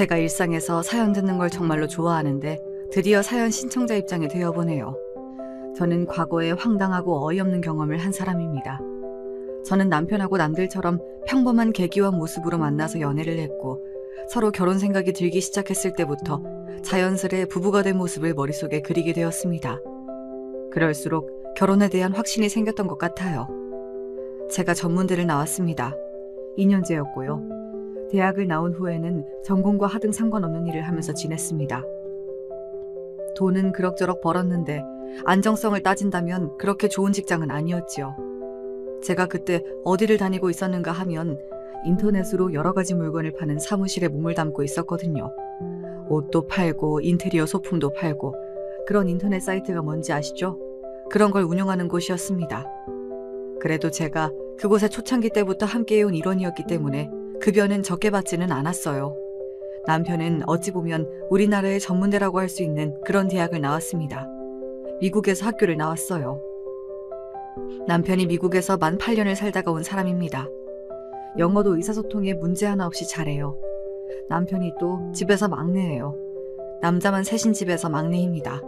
제가 일상에서 사연 듣는 걸 정말로 좋아하는데 드디어 사연 신청자 입장이 되어보네요. 저는 과거에 황당하고 어이없는 경험을 한 사람입니다. 저는 남편하고 남들처럼 평범한 계기와 모습으로 만나서 연애를 했고 서로 결혼 생각이 들기 시작했을 때부터 자연스레 부부가 된 모습을 머릿속에 그리게 되었습니다. 그럴수록 결혼에 대한 확신이 생겼던 것 같아요. 제가 전문대를 나왔습니다. 2년제였고요. 대학을 나온 후에는 전공과 하등 상관없는 일을 하면서 지냈습니다. 돈은 그럭저럭 벌었는데 안정성을 따진다면 그렇게 좋은 직장은 아니었지요. 제가 그때 어디를 다니고 있었는가 하면 인터넷으로 여러 가지 물건을 파는 사무실에 몸을 담고 있었거든요. 옷도 팔고 인테리어 소품도 팔고 그런 인터넷 사이트가 뭔지 아시죠? 그런 걸 운영하는 곳이었습니다. 그래도 제가 그곳에 초창기 때부터 함께해온 일원이었기 때문에 급여는 적게 받지는 않았어요. 남편은 어찌 보면 우리나라의 전문대라고 할 수 있는 그런 대학을 나왔습니다. 미국에서 학교를 나왔어요. 남편이 미국에서 만 8년을 살다가 온 사람입니다. 영어도 의사소통에 문제 하나 없이 잘해요. 남편이 또 집에서 막내예요. 남자만 셋인 집에서 막내입니다.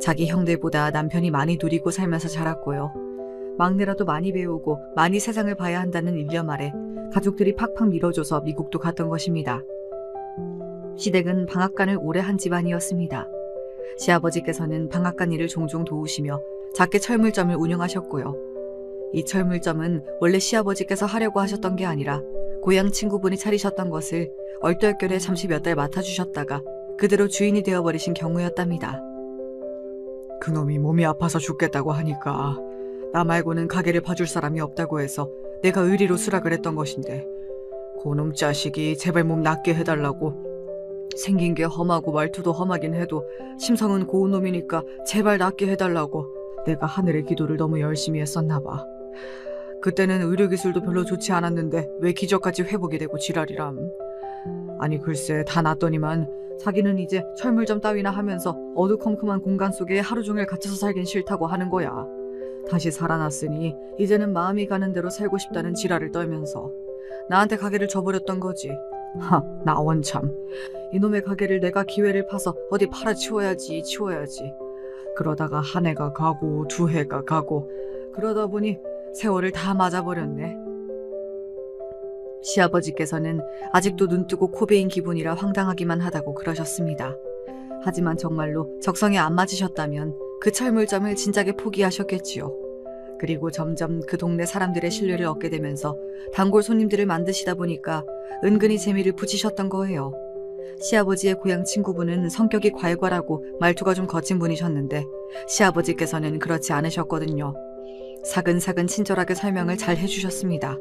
자기 형들보다 남편이 많이 누리고 살면서 자랐고요. 막내라도 많이 배우고 많이 세상을 봐야 한다는 일념 아래 가족들이 팍팍 밀어줘서 미국도 갔던 것입니다. 시댁은 방앗간을 오래 한 집안이었습니다. 시아버지께서는 방앗간 일을 종종 도우시며 작게 철물점을 운영하셨고요. 이 철물점은 원래 시아버지께서 하려고 하셨던 게 아니라 고향 친구분이 차리셨던 것을 얼떨결에 잠시 몇 달 맡아주셨다가 그대로 주인이 되어버리신 경우였답니다. 그놈이 몸이 아파서 죽겠다고 하니까 나 말고는 가게를 봐줄 사람이 없다고 해서 내가 의리로 수락을 했던 것인데 그놈 자식이 제발 몸 낫게 해달라고 생긴 게 험하고 말투도 험하긴 해도 심성은 고운 놈이니까 제발 낫게 해달라고 내가 하늘의 기도를 너무 열심히 했었나 봐. 그때는 의료기술도 별로 좋지 않았는데 왜 기적같이 회복이 되고 지랄이람. 아니 글쎄 다 낫더니만 자기는 이제 철물점 따위나 하면서 어두컴컴한 공간 속에 하루 종일 갇혀서 살긴 싫다고 하는 거야. 다시 살아났으니 이제는 마음이 가는 대로 살고 싶다는 지랄을 떨면서 나한테 가게를 줘버렸던 거지. 나 원참 이놈의 가게를 내가 기회를 파서 어디 팔아치워야지. 그러다가 한 해가 가고 두 해가 가고 그러다 보니 세월을 다 맞아버렸네. 시아버지께서는 아직도 눈뜨고 코 베인 기분이라 황당하기만 하다고 그러셨습니다. 하지만 정말로 적성에 안 맞으셨다면 그 철물점을 진작에 포기하셨겠지요. 그리고 점점 그 동네 사람들의 신뢰를 얻게 되면서 단골 손님들을 만드시다 보니까 은근히 재미를 붙이셨던 거예요. 시아버지의 고향 친구분은 성격이 괄괄하고 말투가 좀 거친 분이셨는데 시아버지께서는 그렇지 않으셨거든요. 사근사근 친절하게 설명을 잘 해주셨습니다.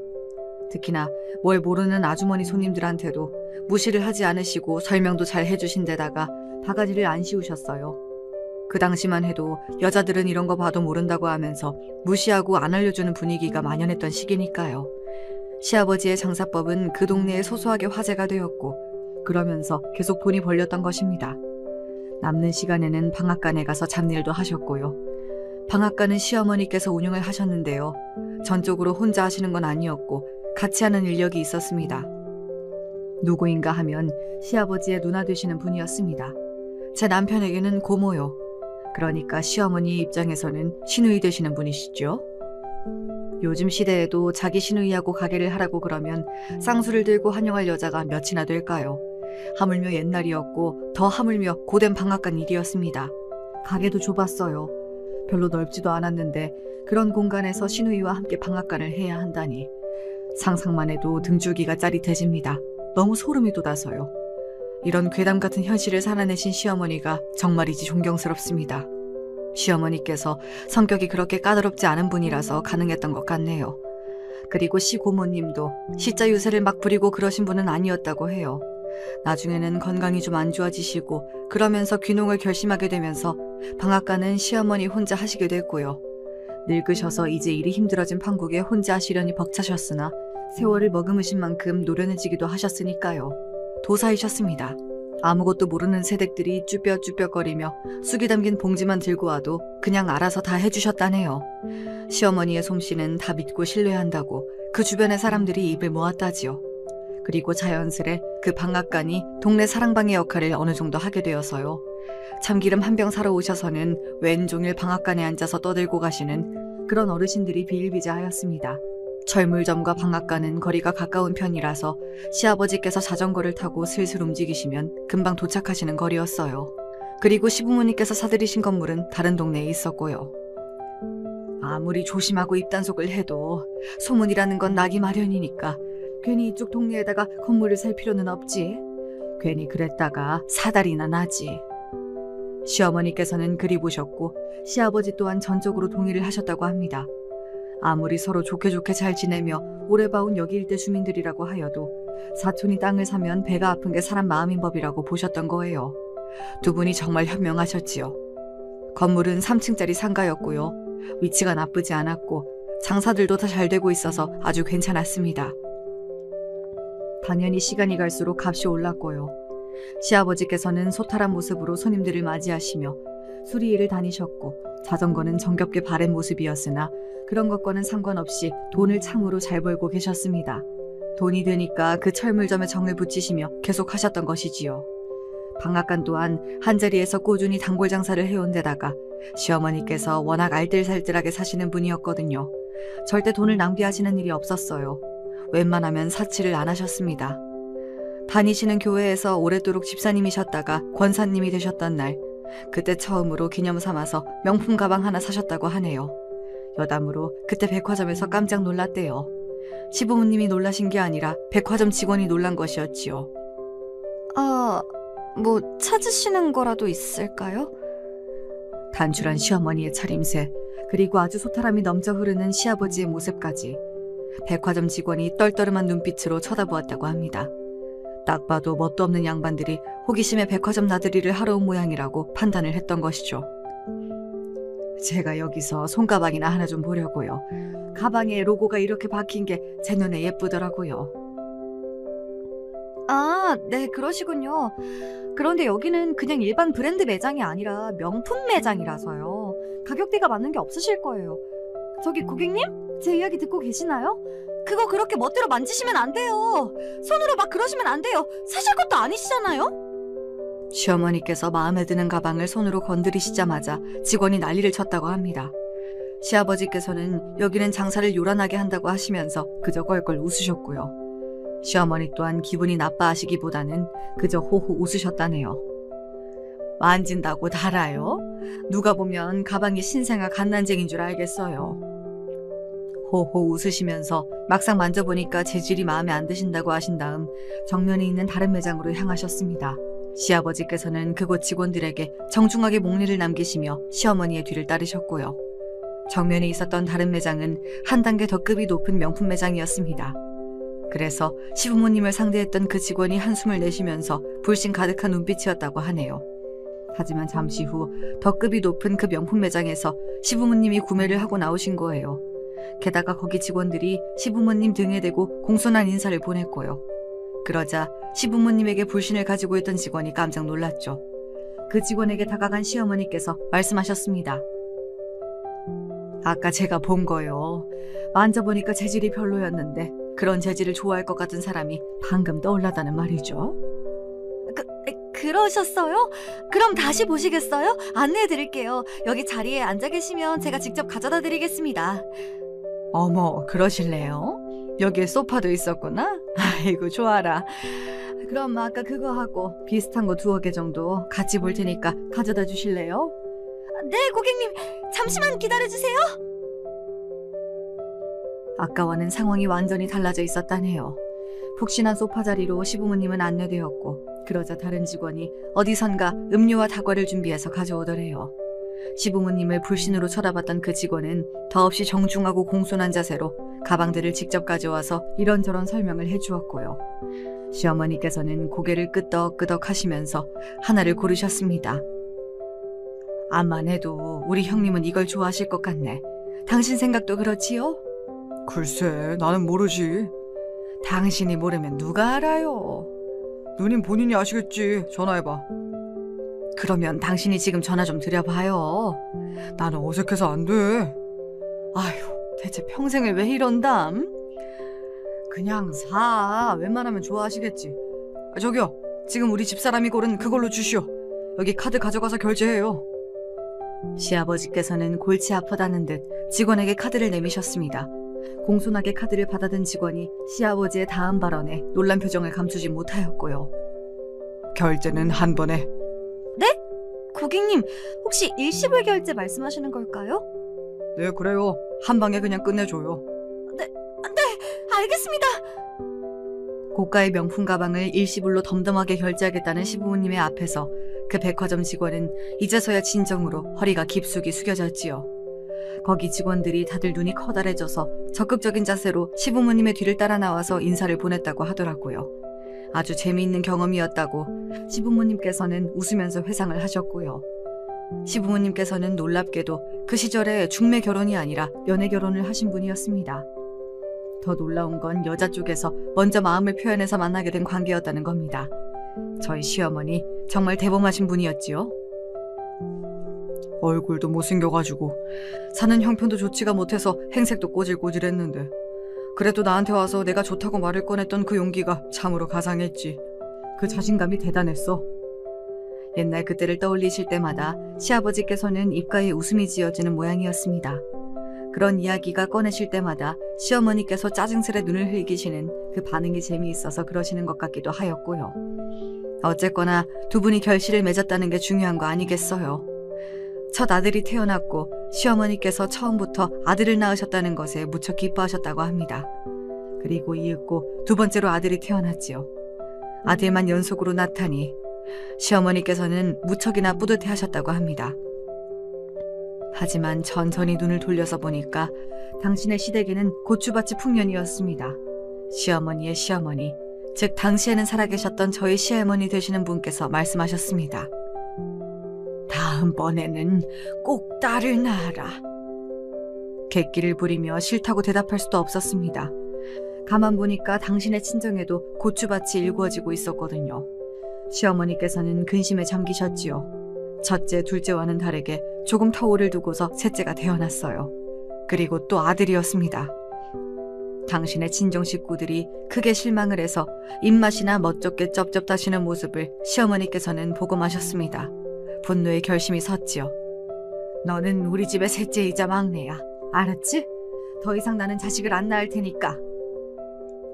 특히나 뭘 모르는 아주머니 손님들한테도 무시를 하지 않으시고 설명도 잘 해주신 데다가 바가지를 안 씌우셨어요. 그 당시만 해도 여자들은 이런 거 봐도 모른다고 하면서 무시하고 안 알려주는 분위기가 만연했던 시기니까요. 시아버지의 장사법은 그 동네에 소소하게 화제가 되었고 그러면서 계속 돈이 벌렸던 것입니다. 남는 시간에는 방앗간에 가서 잡일도 하셨고요. 방앗간은 시어머니께서 운영을 하셨는데요. 전적으로 혼자 하시는 건 아니었고 같이 하는 인력이 있었습니다. 누구인가 하면 시아버지의 누나 되시는 분이었습니다. 제 남편에게는 고모요. 그러니까 시어머니 입장에서는 시누이 되시는 분이시죠. 요즘 시대에도 자기 시누이하고 가게를 하라고 그러면 쌍수를 들고 환영할 여자가 몇이나 될까요? 하물며 옛날이었고 더 하물며 고된 방앗간 일이었습니다. 가게도 좁았어요. 별로 넓지도 않았는데 그런 공간에서 시누이와 함께 방앗간을 해야 한다니 상상만 해도 등줄기가 짜릿해집니다. 너무 소름이 돋아서요. 이런 괴담 같은 현실을 살아내신 시어머니가 정말이지 존경스럽습니다. 시어머니께서 성격이 그렇게 까다롭지 않은 분이라서 가능했던 것 같네요. 그리고 시고모님도 시자 유세를 막 부리고 그러신 분은 아니었다고 해요. 나중에는 건강이 좀 안 좋아지시고 그러면서 귀농을 결심하게 되면서 방앗간은 시어머니 혼자 하시게 됐고요. 늙으셔서 이제 일이 힘들어진 판국에 혼자 하시려니 벅차셨으나 세월을 머금으신 만큼 노련해지기도 하셨으니까요. 도사이셨습니다. 아무것도 모르는 새댁들이 쭈뼛쭈뼛거리며 쑥이 담긴 봉지만 들고 와도 그냥 알아서 다 해주셨다네요. 시어머니의 솜씨는 다 믿고 신뢰한다고 그 주변의 사람들이 입을 모았다지요. 그리고 자연스레 그 방앗간이 동네 사랑방의 역할을 어느 정도 하게 되어서요. 참기름 한 병 사러 오셔서는 왼종일 방앗간에 앉아서 떠들고 가시는 그런 어르신들이 비일비재하였습니다. 철물점과 방앗간은 거리가 가까운 편이라서 시아버지께서 자전거를 타고 슬슬 움직이시면 금방 도착하시는 거리였어요. 그리고 시부모님께서 사들이신 건물은 다른 동네에 있었고요. 아무리 조심하고 입단속을 해도 소문이라는 건 나기 마련이니까 괜히 이쪽 동네에다가 건물을 살 필요는 없지. 괜히 그랬다가 사달이나 나지. 시어머니께서는 그리 보셨고 시아버지 또한 전적으로 동의를 하셨다고 합니다. 아무리 서로 좋게 잘 지내며 오래 봐온 여기 일대 주민들이라고 하여도 사촌이 땅을 사면 배가 아픈 게 사람 마음인 법이라고 보셨던 거예요. 두 분이 정말 현명하셨지요. 건물은 3층짜리 상가였고요. 위치가 나쁘지 않았고 장사들도 다 잘 되고 있어서 아주 괜찮았습니다. 당연히 시간이 갈수록 값이 올랐고요. 시아버지께서는 소탈한 모습으로 손님들을 맞이하시며 수리일을 다니셨고 자전거는 정겹게 바른 모습이었으나 그런 것과는 상관없이 돈을 참으로 잘 벌고 계셨습니다. 돈이 되니까 그 철물점에 정을 붙이시며 계속 하셨던 것이지요. 방앗간 또한 한자리에서 꾸준히 단골 장사를 해온 데다가 시어머니께서 워낙 알뜰살뜰하게 사시는 분이었거든요. 절대 돈을 낭비하시는 일이 없었어요. 웬만하면 사치를 안 하셨습니다. 다니시는 교회에서 오랫도록 집사님이셨다가 권사님이 되셨던 날, 그때 처음으로 기념 삼아서 명품 가방 하나 사셨다고 하네요. 여담으로 그때 백화점에서 깜짝 놀랐대요. 시부모님이 놀라신 게 아니라 백화점 직원이 놀란 것이었지요. 뭐 찾으시는 거라도 있을까요? 단출한 시어머니의 차림새, 그리고 아주 소탈함이 넘쳐 흐르는 시아버지의 모습까지 백화점 직원이 떨떠름한 눈빛으로 쳐다보았다고 합니다. 딱 봐도 뭣도 없는 양반들이 호기심에 백화점 나들이를 하러 온 모양이라고 판단을 했던 것이죠. 제가 여기서 손가방이나 하나 좀 보려고요. 가방에 로고가 이렇게 박힌 게 제 눈에 예쁘더라고요. 네, 그러시군요. 그런데 여기는 그냥 일반 브랜드 매장이 아니라 명품 매장이라서요. 가격대가 맞는 게 없으실 거예요. 저기 고객님? 제 이야기 듣고 계시나요? 그거 그렇게 멋대로 만지시면 안 돼요. 손으로 막 그러시면 안 돼요. 사실 것도 아니시잖아요? 시어머니께서 마음에 드는 가방을 손으로 건드리시자마자 직원이 난리를 쳤다고 합니다. 시아버지께서는 여기는 장사를 요란하게 한다고 하시면서 그저 껄껄 웃으셨고요. 시어머니 또한 기분이 나빠하시기보다는 그저 호호 웃으셨다네요. 만진다고 달아요? 누가 보면 가방이 신생아 갓난쟁인 줄 알겠어요. 호호 웃으시면서 막상 만져보니까 재질이 마음에 안 드신다고 하신 다음 정면에 있는 다른 매장으로 향하셨습니다. 시아버지께서는 그곳 직원들에게 정중하게 목례를 남기시며 시어머니의 뒤를 따르셨고요. 정면에 있었던 다른 매장은 한 단계 더 급이 높은 명품 매장이었습니다. 그래서 시부모님을 상대했던 그 직원이 한숨을 내쉬면서 불신 가득한 눈빛이었다고 하네요. 하지만 잠시 후 더 급이 높은 그 명품 매장에서 시부모님이 구매를 하고 나오신 거예요. 게다가 거기 직원들이 시부모님 등에 대고 공손한 인사를 보냈고요. 그러자 시부모님에게 불신을 가지고 있던 직원이 깜짝 놀랐죠. 그 직원에게 다가간 시어머니께서 말씀하셨습니다. 아까 제가 본 거요. 만져보니까 재질이 별로였는데 그런 재질을 좋아할 것 같은 사람이 방금 떠올랐다는 말이죠. 그러셨어요? 그럼 다시 보시겠어요? 안내해드릴게요. 여기 자리에 앉아 계시면 제가 직접 가져다 드리겠습니다. 어머, 그러실래요? 여기에 소파도 있었구나? 아이고, 좋아라. 그럼 아까 그거 하고 비슷한 거 2개 정도 같이 볼 테니까 가져다 주실래요? 네, 고객님. 잠시만 기다려주세요. 아까와는 상황이 완전히 달라져 있었다네요. 푹신한 소파 자리로 시부모님은 안내되었고 그러자 다른 직원이 어디선가 음료와 다과를 준비해서 가져오더래요. 시부모님을 불신으로 쳐다봤던 그 직원은 더없이 정중하고 공손한 자세로 가방들을 직접 가져와서 이런저런 설명을 해주었고요. 시어머니께서는 고개를 끄덕끄덕 하시면서 하나를 고르셨습니다. 암만 해도 우리 형님은 이걸 좋아하실 것 같네. 당신 생각도 그렇지요? 글쎄, 나는 모르지. 당신이 모르면 누가 알아요? 누님 본인이 아시겠지. 전화해봐. 그러면 당신이 지금 전화 좀 드려봐요. 나는 어색해서 안 돼. 아휴, 대체 평생을 왜 이런담? 그냥 사. 웬만하면 좋아하시겠지. 저기요. 지금 우리 집사람이 고른 그걸로 주시오. 여기 카드 가져가서 결제해요. 시아버지께서는 골치 아프다는 듯 직원에게 카드를 내미셨습니다. 공손하게 카드를 받아든 직원이 시아버지의 다음 발언에 놀란 표정을 감추지 못하였고요. 결제는 한 번에. 고객님, 혹시 일시불 결제 말씀하시는 걸까요? 네, 그래요. 한 방에 그냥 끝내줘요. 알겠습니다. 고가의 명품 가방을 일시불로 덤덤하게 결제하겠다는 시부모님의 앞에서 그 백화점 직원은 이제서야 진정으로 허리가 깊숙이 숙여졌지요. 거기 직원들이 다들 눈이 커다래져서 적극적인 자세로 시부모님의 뒤를 따라 나와서 인사를 보냈다고 하더라고요. 아주 재미있는 경험이었다고 시부모님께서는 웃으면서 회상을 하셨고요. 시부모님께서는 놀랍게도 그 시절에 중매 결혼이 아니라 연애 결혼을 하신 분이었습니다. 더 놀라운 건 여자 쪽에서 먼저 마음을 표현해서 만나게 된 관계였다는 겁니다. 저희 시어머니 정말 대범하신 분이었지요. 얼굴도 못생겨가지고 사는 형편도 좋지가 못해서 행색도 꼬질꼬질했는데 그래도 나한테 와서 내가 좋다고 말을 꺼냈던 그 용기가 참으로 가상했지. 그 자신감이 대단했어. 옛날 그때를 떠올리실 때마다 시아버지께서는 입가에 웃음이 지어지는 모양이었습니다. 그런 이야기가 꺼내실 때마다 시어머니께서 짜증스레 눈을 흘기시는 그 반응이 재미있어서 그러시는 것 같기도 하였고요. 어쨌거나 두 분이 결실을 맺었다는 게 중요한 거 아니겠어요. 첫 아들이 태어났고 시어머니께서 처음부터 아들을 낳으셨다는 것에 무척 기뻐하셨다고 합니다. 그리고 이윽고 두 번째로 아들이 태어났지요. 아들만 연속으로 낳다니 시어머니께서는 무척이나 뿌듯해하셨다고 합니다. 하지만 천천히 눈을 돌려서 보니까 당신의 시댁에는 고추밭이 풍년이었습니다. 시어머니의 시어머니, 즉 당시에는 살아계셨던 저희 시할머니 되시는 분께서 말씀하셨습니다. 다음번에는 꼭 딸을 낳아라. 객기를 부리며 싫다고 대답할 수도 없었습니다. 가만 보니까 당신의 친정에도 고추밭이 일구어지고 있었거든요. 시어머니께서는 근심에 잠기셨지요. 첫째, 둘째와는 다르게 조금 터울을 두고서 셋째가 태어났어요. 그리고 또 아들이었습니다. 당신의 친정 식구들이 크게 실망을 해서 입맛이나 멋쩍게 쩝쩝 다시는 모습을 시어머니께서는 보고 마셨습니다. 분노의 결심이 섰지요. 너는 우리 집의 셋째이자 막내야. 알았지? 더 이상 나는 자식을 안 낳을 테니까.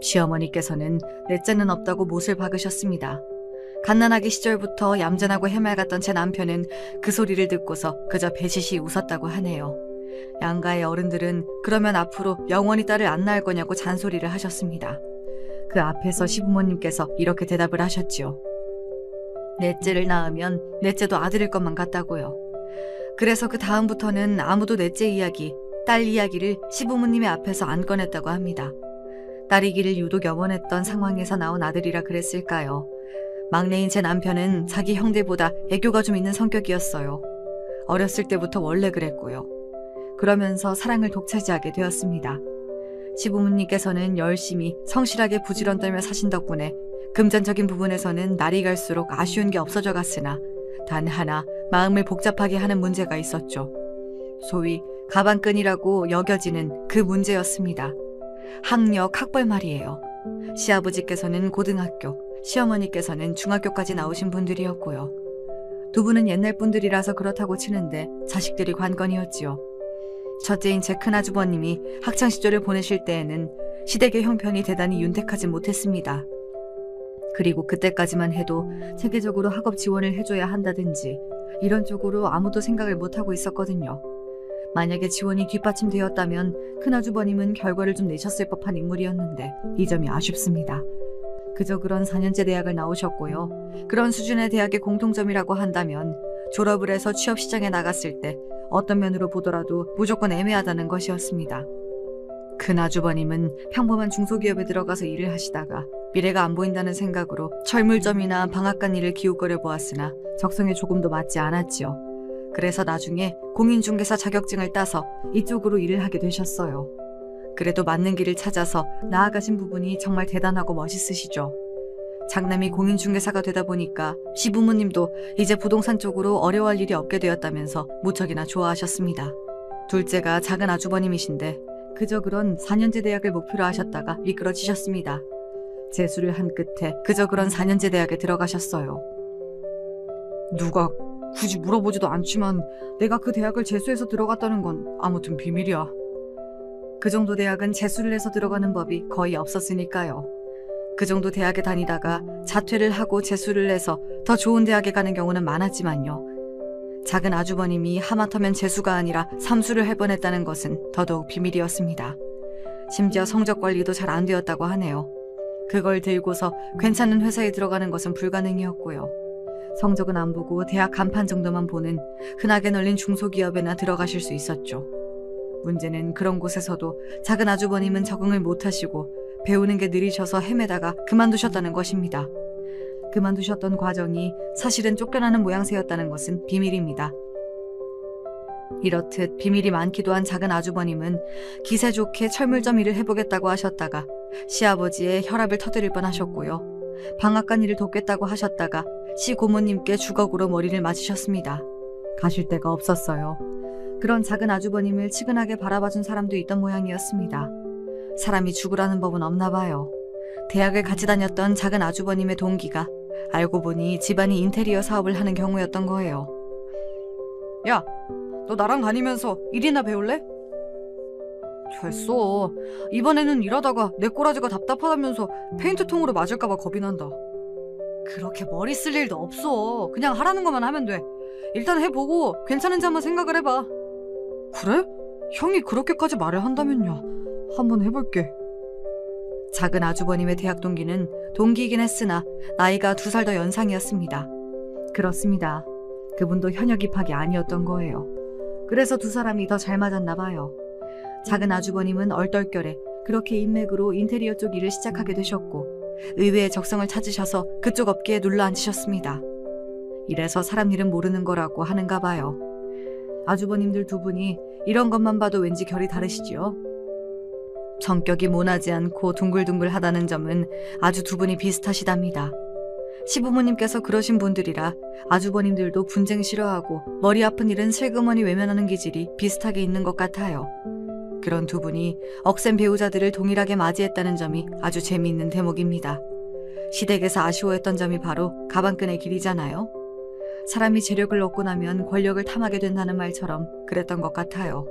시어머니께서는 넷째는 없다고 못을 박으셨습니다. 갓난아기 시절부터 얌전하고 해맑았던 제 남편은 그 소리를 듣고서 그저 배시시 웃었다고 하네요. 양가의 어른들은 그러면 앞으로 영원히 딸을 안 낳을 거냐고 잔소리를 하셨습니다. 그 앞에서 시부모님께서 이렇게 대답을 하셨지요. 넷째를 낳으면 넷째도 아들일 것만 같다고요. 그래서 그 다음부터는 아무도 넷째 이야기, 딸 이야기를 시부모님의 앞에서 안 꺼냈다고 합니다. 딸이기를 유독 염원했던 상황에서 나온 아들이라 그랬을까요? 막내인 제 남편은 자기 형들보다 애교가 좀 있는 성격이었어요. 어렸을 때부터 원래 그랬고요. 그러면서 사랑을 독차지하게 되었습니다. 시부모님께서는 열심히 성실하게 부지런 떨며 사신 덕분에 금전적인 부분에서는 날이 갈수록 아쉬운 게 없어져 갔으나 단 하나 마음을 복잡하게 하는 문제가 있었죠. 소위 가방끈이라고 여겨지는 그 문제였습니다. 학력, 학벌 말이에요. 시아버지께서는 고등학교, 시어머니께서는 중학교까지 나오신 분들이었고요. 두 분은 옛날 분들이라서 그렇다고 치는데 자식들이 관건이었지요. 첫째인 제 큰아주버님이 학창시절을 보내실 때에는 시댁의 형편이 대단히 윤택하지 못했습니다. 그리고 그때까지만 해도 체계적으로 학업 지원을 해줘야 한다든지 이런 쪽으로 아무도 생각을 못하고 있었거든요. 만약에 지원이 뒷받침되었다면 큰아주버님은 결과를 좀 내셨을 법한 인물이었는데 이 점이 아쉽습니다. 그저 그런 4년제 대학을 나오셨고요. 그런 수준의 대학의 공통점이라고 한다면 졸업을 해서 취업시장에 나갔을 때 어떤 면으로 보더라도 무조건 애매하다는 것이었습니다. 큰아주버님은 평범한 중소기업에 들어가서 일을 하시다가 미래가 안 보인다는 생각으로 철물점이나 방앗간 일을 기웃거려 보았으나 적성에 조금도 맞지 않았지요. 그래서 나중에 공인중개사 자격증을 따서 이쪽으로 일을 하게 되셨어요. 그래도 맞는 길을 찾아서 나아가신 부분이 정말 대단하고 멋있으시죠. 장남이 공인중개사가 되다 보니까 시부모님도 이제 부동산 쪽으로 어려워할 일이 없게 되었다면서 무척이나 좋아하셨습니다. 둘째가 작은 아주버님이신데 그저 그런 4년제 대학을 목표로 하셨다가 미끄러지셨습니다. 재수를 한 끝에 그저 그런 4년제 대학에 들어가셨어요. 누가 굳이 물어보지도 않지만 내가 그 대학을 재수해서 들어갔다는 건 아무튼 비밀이야. 그 정도 대학은 재수를 해서 들어가는 법이 거의 없었으니까요. 그 정도 대학에 다니다가 자퇴를 하고 재수를 해서 더 좋은 대학에 가는 경우는 많았지만요. 작은 아주버님이 하마터면 재수가 아니라 삼수를 할 뻔했다는 것은 더더욱 비밀이었습니다. 심지어 성적 관리도 잘 안 되었다고 하네요. 그걸 들고서 괜찮은 회사에 들어가는 것은 불가능이었고요. 성적은 안 보고 대학 간판 정도만 보는 흔하게 널린 중소기업에나 들어가실 수 있었죠. 문제는 그런 곳에서도 작은 아주버님은 적응을 못하시고 배우는 게 느리셔서 헤매다가 그만두셨다는 것입니다. 그만두셨던 과정이 사실은 쫓겨나는 모양새였다는 것은 비밀입니다. 이렇듯 비밀이 많기도 한 작은 아주버님은 기세 좋게 철물점 일을 해보겠다고 하셨다가 시아버지의 혈압을 터뜨릴 뻔하셨고요. 방앗간 일을 돕겠다고 하셨다가 시고모님께 주걱으로 머리를 맞으셨습니다. 가실 데가 없었어요. 그런 작은 아주버님을 치근하게 바라봐준 사람도 있던 모양이었습니다. 사람이 죽으라는 법은 없나 봐요. 대학을 같이 다녔던 작은 아주버님의 동기가 알고 보니 집안이 인테리어 사업을 하는 경우였던 거예요. 야, 너 나랑 다니면서 일이나 배울래? 됐어. 이번에는 일하다가 내 꼬라지가 답답하다면서 페인트통으로 맞을까봐 겁이 난다. 그렇게 머리 쓸 일도 없어. 그냥 하라는 것만 하면 돼. 일단 해보고 괜찮은지 한번 생각을 해봐. 그래? 형이 그렇게까지 말을 한다면야 한번 해볼게. 작은 아주버님의 대학 동기는 동기이긴 했으나 나이가 2살 더 연상이었습니다. 그렇습니다. 그분도 현역 입학이 아니었던 거예요. 그래서 두 사람이 더 잘 맞았나 봐요. 작은 아주버님은 얼떨결에 그렇게 인맥으로 인테리어 쪽 일을 시작하게 되셨고 의외의 적성을 찾으셔서 그쪽 업계에 눌러앉으셨습니다. 이래서 사람 일은 모르는 거라고 하는가 봐요. 아주버님들 두 분이 이런 것만 봐도 왠지 결이 다르시지요. 성격이 모나지 않고 둥글둥글하다는 점은 아주 두 분이 비슷하시답니다. 시부모님께서 그러신 분들이라 아주버님들도 분쟁 싫어하고 머리 아픈 일은 슬그머니 외면하는 기질이 비슷하게 있는 것 같아요. 그런 두 분이 억센 배우자들을 동일하게 맞이했다는 점이 아주 재미있는 대목입니다. 시댁에서 아쉬워했던 점이 바로 가방끈의 길이잖아요. 사람이 재력을 얻고 나면 권력을 탐하게 된다는 말처럼 그랬던 것 같아요.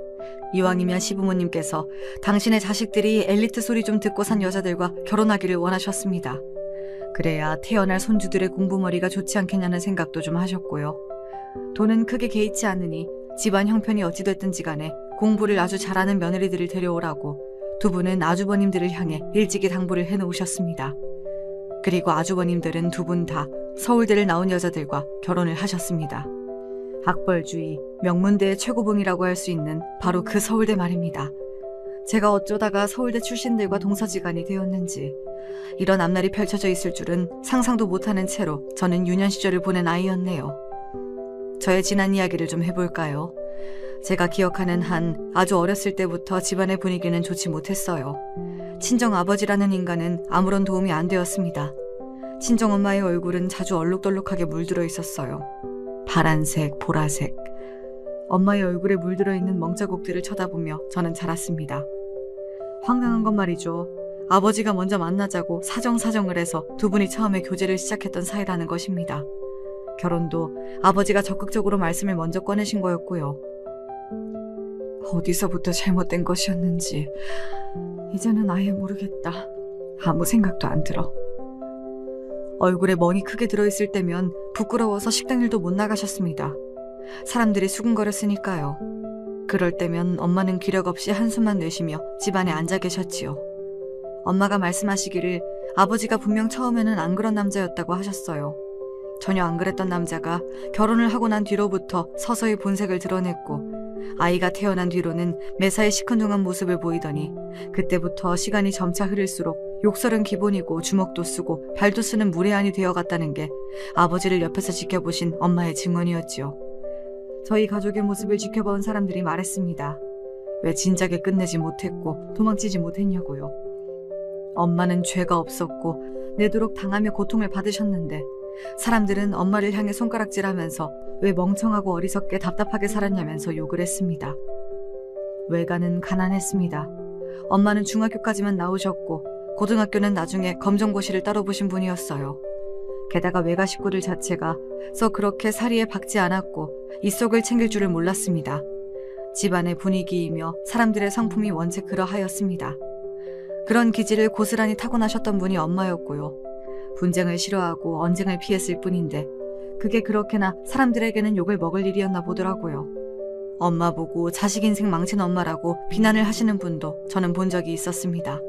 이왕이면 시부모님께서 당신의 자식들이 엘리트 소리 좀 듣고 산 여자들과 결혼하기를 원하셨습니다. 그래야 태어날 손주들의 공부머리가 좋지 않겠냐는 생각도 좀 하셨고요. 돈은 크게 개의치 않으니 집안 형편이 어찌됐든지 간에 공부를 아주 잘하는 며느리들을 데려오라고 두 분은 아주버님들을 향해 일찍이 당부를 해놓으셨습니다. 그리고 아주버님들은 두 분 다 서울대를 나온 여자들과 결혼을 하셨습니다. 학벌주의, 명문대의 최고봉이라고 할 수 있는 바로 그 서울대 말입니다. 제가 어쩌다가 서울대 출신들과 동서지간이 되었는지 이런 앞날이 펼쳐져 있을 줄은 상상도 못하는 채로 저는 유년 시절을 보낸 아이였네요. 저의 지난 이야기를 좀 해볼까요? 제가 기억하는 한 아주 어렸을 때부터 집안의 분위기는 좋지 못했어요. 친정아버지라는 인간은 아무런 도움이 안 되었습니다. 친정엄마의 얼굴은 자주 얼룩덜룩하게 물들어 있었어요. 파란색, 보라색. 엄마의 얼굴에 물들어 있는 멍자국들을 쳐다보며 저는 자랐습니다. 황당한 건 말이죠. 아버지가 먼저 만나자고 사정을 해서 두 분이 처음에 교제를 시작했던 사이라는 것입니다. 결혼도 아버지가 적극적으로 말씀을 먼저 꺼내신 거였고요. 어디서부터 잘못된 것이었는지 이제는 아예 모르겠다. 아무 생각도 안 들어. 얼굴에 멍이 크게 들어있을 때면 부끄러워서 식당 일도 못 나가셨습니다. 사람들이 수군거렸으니까요. 그럴 때면 엄마는 기력 없이 한숨만 내쉬며 집안에 앉아 계셨지요. 엄마가 말씀하시기를 아버지가 분명 처음에는 안 그런 남자였다고 하셨어요. 전혀 안 그랬던 남자가 결혼을 하고 난 뒤로부터 서서히 본색을 드러냈고 아이가 태어난 뒤로는 매사에 시큰둥한 모습을 보이더니 그때부터 시간이 점차 흐를수록 욕설은 기본이고 주먹도 쓰고 발도 쓰는 무례한이 되어갔다는 게 아버지를 옆에서 지켜보신 엄마의 증언이었지요. 저희 가족의 모습을 지켜본 사람들이 말했습니다. 왜 진작에 끝내지 못했고 도망치지 못했냐고요. 엄마는 죄가 없었고 내도록 당하며 고통을 받으셨는데 사람들은 엄마를 향해 손가락질하면서 왜 멍청하고 어리석게 답답하게 살았냐면서 욕을 했습니다. 외가는 가난했습니다. 엄마는 중학교까지만 나오셨고 고등학교는 나중에 검정고시를 따로 보신 분이었어요. 게다가 외가 식구들 자체가 썩 그렇게 사리에 박지 않았고 이속을 챙길 줄을 몰랐습니다. 집안의 분위기이며 사람들의 성품이 원체 그러하였습니다. 그런 기질을 고스란히 타고나셨던 분이 엄마였고요. 분쟁을 싫어하고 언쟁을 피했을 뿐인데 그게 그렇게나 사람들에게는 욕을 먹을 일이었나 보더라고요. 엄마 보고 자식 인생 망친 엄마라고 비난을 하시는 분도 저는 본 적이 있었습니다.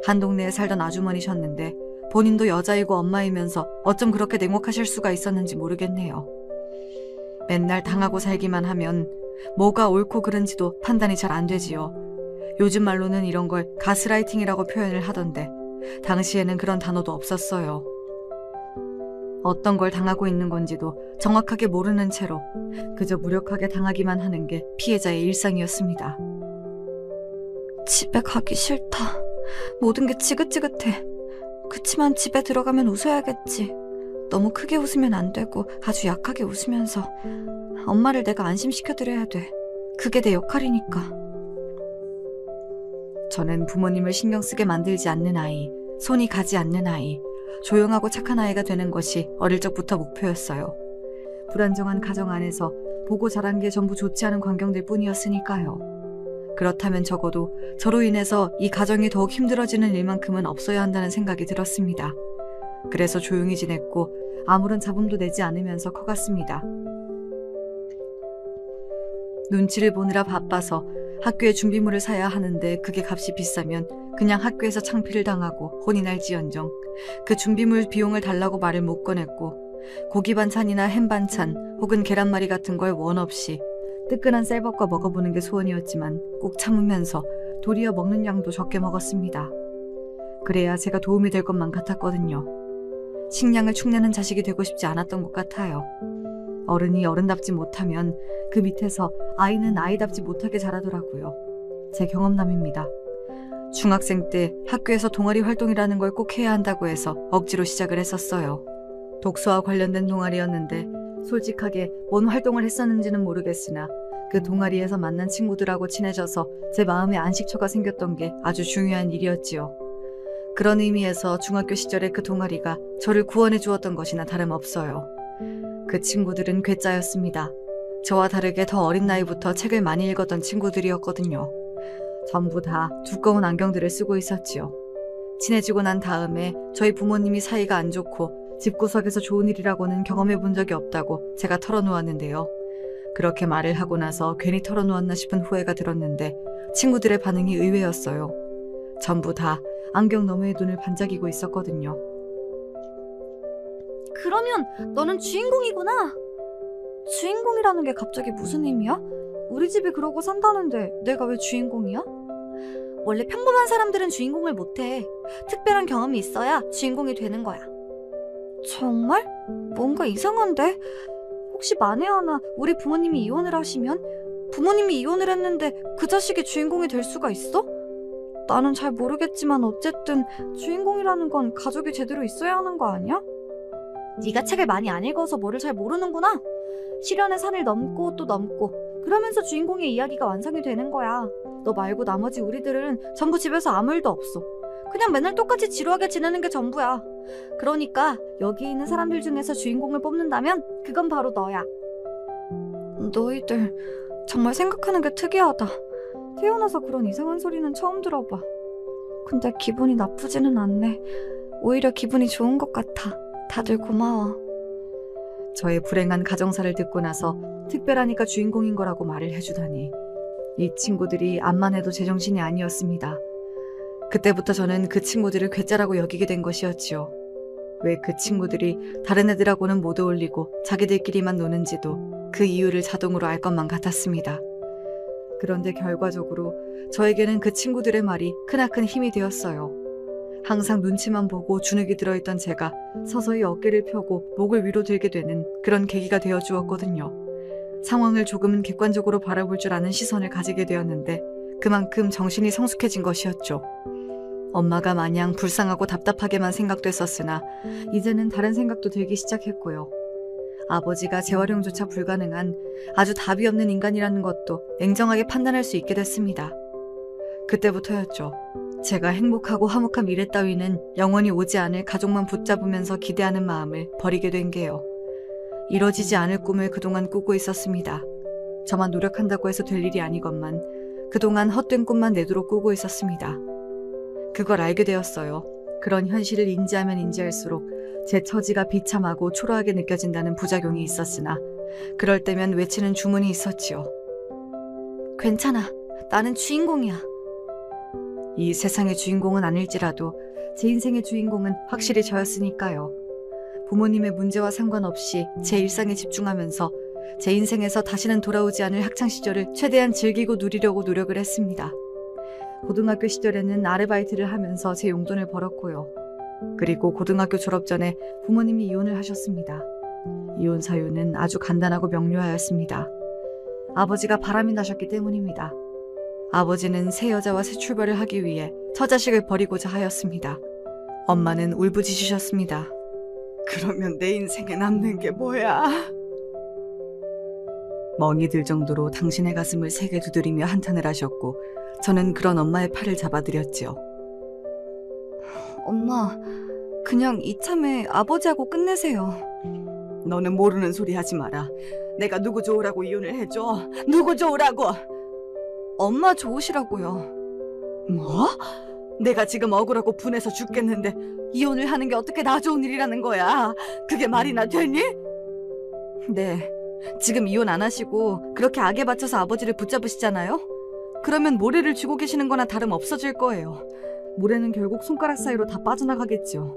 한 동네에 살던 아주머니셨는데 본인도 여자이고 엄마이면서 어쩜 그렇게 냉혹하실 수가 있었는지 모르겠네요. 맨날 당하고 살기만 하면 뭐가 옳고 그른지도 판단이 잘 안 되지요. 요즘 말로는 이런 걸 가스라이팅이라고 표현을 하던데 당시에는 그런 단어도 없었어요. 어떤 걸 당하고 있는 건지도 정확하게 모르는 채로 그저 무력하게 당하기만 하는 게 피해자의 일상이었습니다. 집에 가기 싫다. 모든 게 지긋지긋해. 그치만 집에 들어가면 웃어야겠지. 너무 크게 웃으면 안 되고 아주 약하게 웃으면서 엄마를 내가 안심시켜드려야 돼. 그게 내 역할이니까. 저는 부모님을 신경 쓰게 만들지 않는 아이, 손이 가지 않는 아이, 조용하고 착한 아이가 되는 것이 어릴 적부터 목표였어요. 불안정한 가정 안에서 보고 자란 게 전부 좋지 않은 광경들 뿐이었으니까요. 그렇다면 적어도 저로 인해서 이 가정이 더욱 힘들어지는 일만큼은 없어야 한다는 생각이 들었습니다. 그래서 조용히 지냈고 아무런 잡음도 내지 않으면서 커갔습니다. 눈치를 보느라 바빠서 학교에 준비물을 사야 하는데 그게 값이 비싸면 그냥 학교에서 창피를 당하고 혼이 날지언정 그 준비물 비용을 달라고 말을 못 꺼냈고 고기 반찬이나 햄 반찬 혹은 계란말이 같은 걸 원 없이 뜨끈한 쌀밥과 먹어보는 게 소원이었지만 꼭 참으면서 도리어 먹는 양도 적게 먹었습니다. 그래야 제가 도움이 될 것만 같았거든요. 식량을 축내는 자식이 되고 싶지 않았던 것 같아요. 어른이 어른답지 못하면 그 밑에서 아이는 아이답지 못하게 자라더라고요. 제 경험담입니다. 중학생 때 학교에서 동아리 활동이라는 걸 꼭 해야 한다고 해서 억지로 시작을 했었어요. 독서와 관련된 동아리였는데 솔직하게 뭔 활동을 했었는지는 모르겠으나 그 동아리에서 만난 친구들하고 친해져서 제 마음에 안식처가 생겼던 게 아주 중요한 일이었지요. 그런 의미에서 중학교 시절에 그 동아리가 저를 구원해 주었던 것이나 다름없어요. 그 친구들은 괴짜였습니다. 저와 다르게 더 어린 나이부터 책을 많이 읽었던 친구들이었거든요. 전부 다 두꺼운 안경들을 쓰고 있었지요. 친해지고 난 다음에 저희 부모님이 사이가 안 좋고 집구석에서 좋은 일이라고는 경험해 본 적이 없다고 제가 털어놓았는데요. 그렇게 말을 하고 나서 괜히 털어놓았나 싶은 후회가 들었는데 친구들의 반응이 의외였어요. 전부 다 안경 너머에 눈을 반짝이고 있었거든요. 그러면 너는 주인공이구나. 주인공이라는 게 갑자기 무슨 의미야? 우리 집이 그러고 산다는데 내가 왜 주인공이야? 원래 평범한 사람들은 주인공을 못해. 특별한 경험이 있어야 주인공이 되는 거야. 정말? 뭔가 이상한데? 혹시 만에 하나 우리 부모님이 이혼을 하시면? 부모님이 이혼을 했는데 그 자식이 주인공이 될 수가 있어? 나는 잘 모르겠지만 어쨌든 주인공이라는 건 가족이 제대로 있어야 하는 거 아니야? 네가 책을 많이 안 읽어서 뭐를 잘 모르는구나. 시련의 산을 넘고 또 넘고 그러면서 주인공의 이야기가 완성이 되는 거야. 너 말고 나머지 우리들은 전부 집에서 아무 일도 없어. 그냥 맨날 똑같이 지루하게 지내는 게 전부야. 그러니까 여기 있는 사람들 중에서 주인공을 뽑는다면 그건 바로 너야. 너희들 정말 생각하는 게 특이하다. 태어나서 그런 이상한 소리는 처음 들어봐. 근데 기분이 나쁘지는 않네. 오히려 기분이 좋은 것 같아. 다들 고마워. 저의 불행한 가정사를 듣고 나서 특별하니까 주인공인 거라고 말을 해주다니. 이 친구들이 암만 해도 제정신이 아니었습니다. 그때부터 저는 그 친구들을 괴짜라고 여기게 된 것이었지요. 왜 그 친구들이 다른 애들하고는 못 어울리고 자기들끼리만 노는지도 그 이유를 자동으로 알 것만 같았습니다. 그런데 결과적으로 저에게는 그 친구들의 말이 크나큰 힘이 되었어요. 항상 눈치만 보고 주눅이 들어있던 제가 서서히 어깨를 펴고 목을 위로 들게 되는 그런 계기가 되어 주었거든요. 상황을 조금은 객관적으로 바라볼 줄 아는 시선을 가지게 되었는데 그만큼 정신이 성숙해진 것이었죠. 엄마가 마냥 불쌍하고 답답하게만 생각됐었으나 이제는 다른 생각도 들기 시작했고요. 아버지가 재활용조차 불가능한 아주 답이 없는 인간이라는 것도 냉정하게 판단할 수 있게 됐습니다. 그때부터였죠. 제가 행복하고 화목한 미래 따위는 영원히 오지 않을 가족만 붙잡으면서 기대하는 마음을 버리게 된 게요. 이뤄지지 않을 꿈을 그동안 꾸고 있었습니다. 저만 노력한다고 해서 될 일이 아니건만 그동안 헛된 꿈만 내도록 꾸고 있었습니다. 그걸 알게 되었어요. 그런 현실을 인지하면 인지할수록 제 처지가 비참하고 초라하게 느껴진다는 부작용이 있었으나 그럴 때면 외치는 주문이 있었지요. 괜찮아. 나는 주인공이야. 이 세상의 주인공은 아닐지라도 제 인생의 주인공은 확실히 저였으니까요. 부모님의 문제와 상관없이 제 일상에 집중하면서 제 인생에서 다시는 돌아오지 않을 학창시절을 최대한 즐기고 누리려고 노력을 했습니다. 고등학교 시절에는 아르바이트를 하면서 제 용돈을 벌었고요. 그리고 고등학교 졸업 전에 부모님이 이혼을 하셨습니다. 이혼 사유는 아주 간단하고 명료하였습니다. 아버지가 바람이 나셨기 때문입니다. 아버지는 새 여자와 새 출발을 하기 위해 처자식을 버리고자 하였습니다. 엄마는 울부짖으셨습니다. 그러면 내 인생에 남는 게 뭐야? 멍이 들 정도로 당신의 가슴을 세게 두드리며 한탄을 하셨고 저는 그런 엄마의 팔을 잡아드렸지요. 엄마, 그냥 이참에 아버지하고 끝내세요. 너는 모르는 소리 하지 마라. 내가 누구 좋으라고 이혼을 해줘? 누구 좋으라고? 엄마 좋으시라고요. 뭐? 내가 지금 억울하고 분해서 죽겠는데 이혼을 하는 게 어떻게 나 좋은 일이라는 거야? 그게 말이나 되니? 네, 지금 이혼 안 하시고 그렇게 악에 받쳐서 아버지를 붙잡으시잖아요? 그러면 모래를 쥐고 계시는 거나 다름 없어질 거예요. 모래는 결국 손가락 사이로 다 빠져나가겠죠.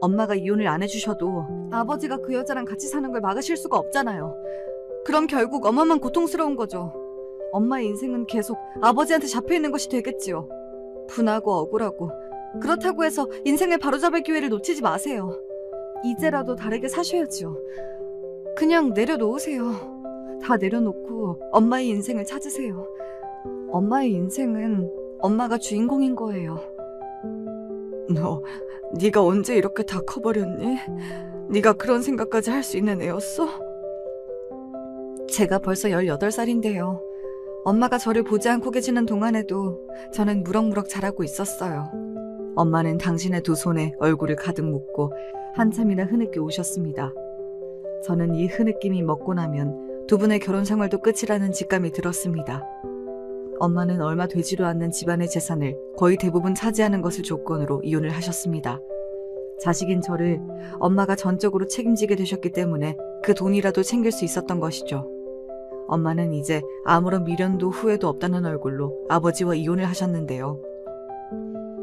엄마가 이혼을 안 해주셔도 아버지가 그 여자랑 같이 사는 걸 막으실 수가 없잖아요. 그럼 결국 엄마만 고통스러운 거죠. 엄마의 인생은 계속 아버지한테 잡혀있는 것이 되겠지요. 분하고 억울하고. 그렇다고 해서 인생을 바로잡을 기회를 놓치지 마세요. 이제라도 다르게 사셔야지요. 그냥 내려놓으세요. 다 내려놓고 엄마의 인생을 찾으세요. 엄마의 인생은 엄마가 주인공인 거예요. 너, 네가 언제 이렇게 다 커버렸니? 네가 그런 생각까지 할 수 있는 애였어? 제가 벌써 18살인데요. 엄마가 저를 보지 않고 계시는 동안에도 저는 무럭무럭 자라고 있었어요. 엄마는 당신의 두 손에 얼굴을 가득 묻고 한참이나 흐느껴 오셨습니다. 저는 이 흐느낌이 먹고 나면 두 분의 결혼 생활도 끝이라는 직감이 들었습니다. 엄마는 얼마 되지도 않는 집안의 재산을 거의 대부분 차지하는 것을 조건으로 이혼을 하셨습니다. 자식인 저를 엄마가 전적으로 책임지게 되셨기 때문에 그 돈이라도 챙길 수 있었던 것이죠. 엄마는 이제 아무런 미련도 후회도 없다는 얼굴로 아버지와 이혼을 하셨는데요.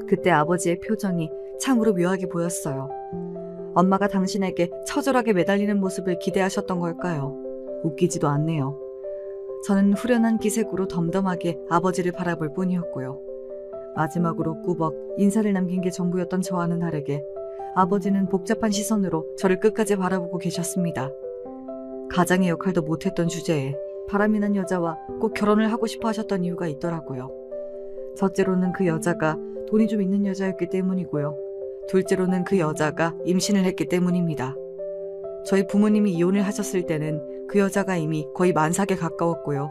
그때 아버지의 표정이 참으로 묘하게 보였어요. 엄마가 당신에게 처절하게 매달리는 모습을 기대하셨던 걸까요? 웃기지도 않네요. 저는 후련한 기색으로 덤덤하게 아버지를 바라볼 뿐이었고요. 마지막으로 꾸벅 인사를 남긴 게 전부였던 저와는 다르게 아버지는 복잡한 시선으로 저를 끝까지 바라보고 계셨습니다. 가장의 역할도 못했던 주제에 바람이 난 여자와 꼭 결혼을 하고 싶어 하셨던 이유가 있더라고요. 첫째로는 그 여자가 돈이 좀 있는 여자였기 때문이고요. 둘째로는 그 여자가 임신을 했기 때문입니다. 저희 부모님이 이혼을 하셨을 때는 그 여자가 이미 거의 만삭에 가까웠고요.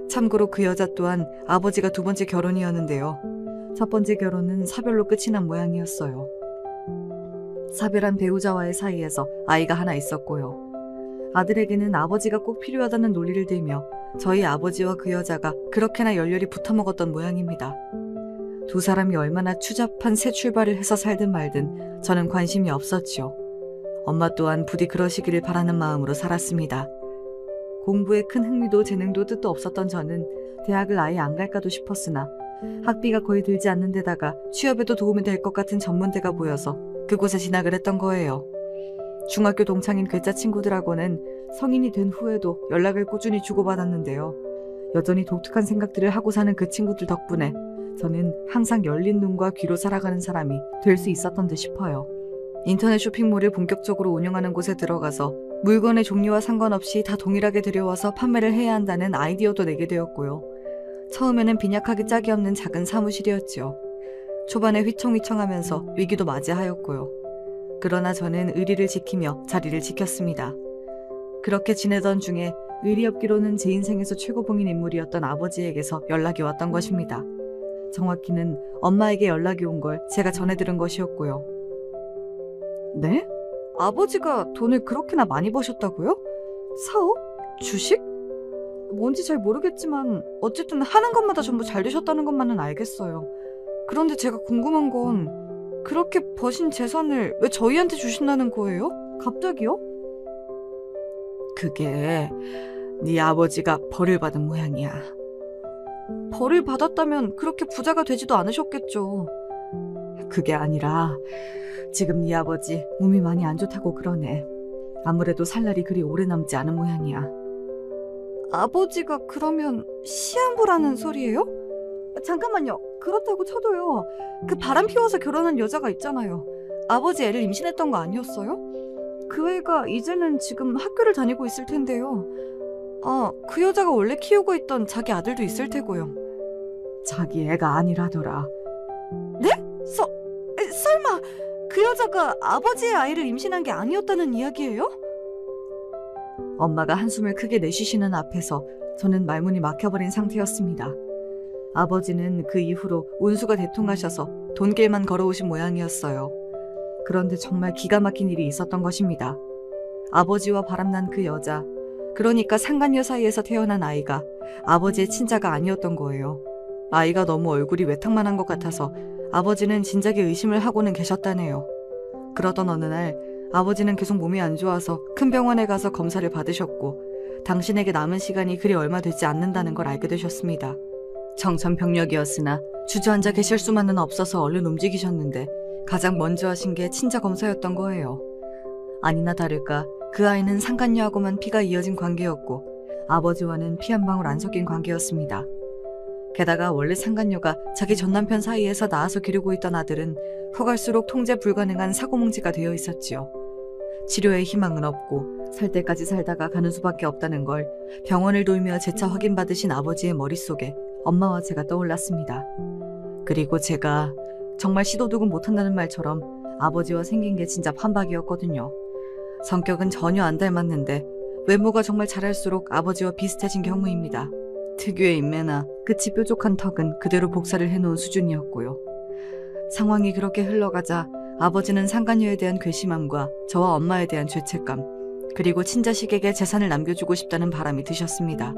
참고로 그 여자 또한 아버지가 두 번째 결혼이었는데요. 첫 번째 결혼은 사별로 끝이 난 모양이었어요. 사별한 배우자와의 사이에서 아이가 하나 있었고요. 아들에게는 아버지가 꼭 필요하다는 논리를 들며 저희 아버지와 그 여자가 그렇게나 열렬히 붙어먹었던 모양입니다. 두 사람이 얼마나 추잡한 새 출발을 해서 살든 말든 저는 관심이 없었지요. 엄마 또한 부디 그러시기를 바라는 마음으로 살았습니다. 공부에 큰 흥미도 재능도 뜻도 없었던 저는 대학을 아예 안 갈까도 싶었으나 학비가 거의 들지 않는 데다가 취업에도 도움이 될 것 같은 전문대가 보여서 그곳에 진학을 했던 거예요. 중학교 동창인 괴짜 친구들하고는 성인이 된 후에도 연락을 꾸준히 주고받았는데요. 여전히 독특한 생각들을 하고 사는 그 친구들 덕분에 저는 항상 열린 눈과 귀로 살아가는 사람이 될 수 있었던 듯 싶어요. 인터넷 쇼핑몰을 본격적으로 운영하는 곳에 들어가서 물건의 종류와 상관없이 다 동일하게 들여와서 판매를 해야 한다는 아이디어도 내게 되었고요. 처음에는 빈약하기 짝이 없는 작은 사무실이었지요. 초반에 휘청휘청하면서 위기도 맞이하였고요. 그러나 저는 의리를 지키며 자리를 지켰습니다. 그렇게 지내던 중에 의리 없기로는 제 인생에서 최고봉인 인물이었던 아버지에게서 연락이 왔던 것입니다. 정확히는 엄마에게 연락이 온 걸 제가 전해 들은 것이었고요. 네? 아버지가 돈을 그렇게나 많이 버셨다고요? 사업? 주식? 뭔지 잘 모르겠지만 어쨌든 하는 것마다 전부 잘 되셨다는 것만은 알겠어요. 그런데 제가 궁금한 건 그렇게 버신 재산을 왜 저희한테 주신다는 거예요? 갑자기요? 그게 네 아버지가 벌을 받은 모양이야. 벌을 받았다면 그렇게 부자가 되지도 않으셨겠죠. 그게 아니라 지금 네 아버지 몸이 많이 안 좋다고 그러네. 아무래도 살 날이 그리 오래 남지 않은 모양이야. 아버지가 그러면 시한부라는 소리예요? 잠깐만요. 그렇다고 쳐도요. 그 바람 피워서 결혼한 여자가 있잖아요. 아버지 애를 임신했던 거 아니었어요? 그 애가 이제는 지금 학교를 다니고 있을 텐데요. 그 여자가 원래 키우고 있던 자기 아들도 있을 테고요. 자기 애가 아니라더라. 네? 설마 그 여자가 아버지의 아이를 임신한 게 아니었다는 이야기예요? 엄마가 한숨을 크게 내쉬시는 앞에서 저는 말문이 막혀버린 상태였습니다. 아버지는 그 이후로 운수가 대통하셔서 돈길만 걸어오신 모양이었어요. 그런데 정말 기가 막힌 일이 있었던 것입니다. 아버지와 바람난 그 여자, 그러니까 상간녀 사이에서 태어난 아이가 아버지의 친자가 아니었던 거예요. 아이가 너무 얼굴이 외탕만한 것 같아서 아버지는 진작에 의심을 하고는 계셨다네요. 그러던 어느 날 아버지는 계속 몸이 안 좋아서 큰 병원에 가서 검사를 받으셨고 당신에게 남은 시간이 그리 얼마 되지 않는다는 걸 알게 되셨습니다. 청천벽력이었으나 주저앉아 계실 수만은 없어서 얼른 움직이셨는데 가장 먼저 하신 게 친자 검사였던 거예요. 아니나 다를까 그 아이는 상간녀하고만 피가 이어진 관계였고 아버지와는 피 한 방울 안 섞인 관계였습니다. 게다가 원래 상간녀가 자기 전남편 사이에서 낳아서 기르고 있던 아들은 커갈수록 통제 불가능한 사고뭉치가 되어 있었지요. 치료의 희망은 없고 살 때까지 살다가 가는 수밖에 없다는 걸 병원을 돌며 재차 확인받으신 아버지의 머릿속에 엄마와 제가 떠올랐습니다. 그리고 제가 정말 시도도 못한다는 말처럼 아버지와 생긴 게 진짜 판박이었거든요. 성격은 전혀 안 닮았는데 외모가 정말 자랄수록 아버지와 비슷해진 경우입니다. 특유의 인매나 끝이 뾰족한 턱은 그대로 복사를 해놓은 수준이었고요. 상황이 그렇게 흘러가자 아버지는 상간녀에 대한 괘씸함과 저와 엄마에 대한 죄책감, 그리고 친자식에게 재산을 남겨주고 싶다는 바람이 드셨습니다.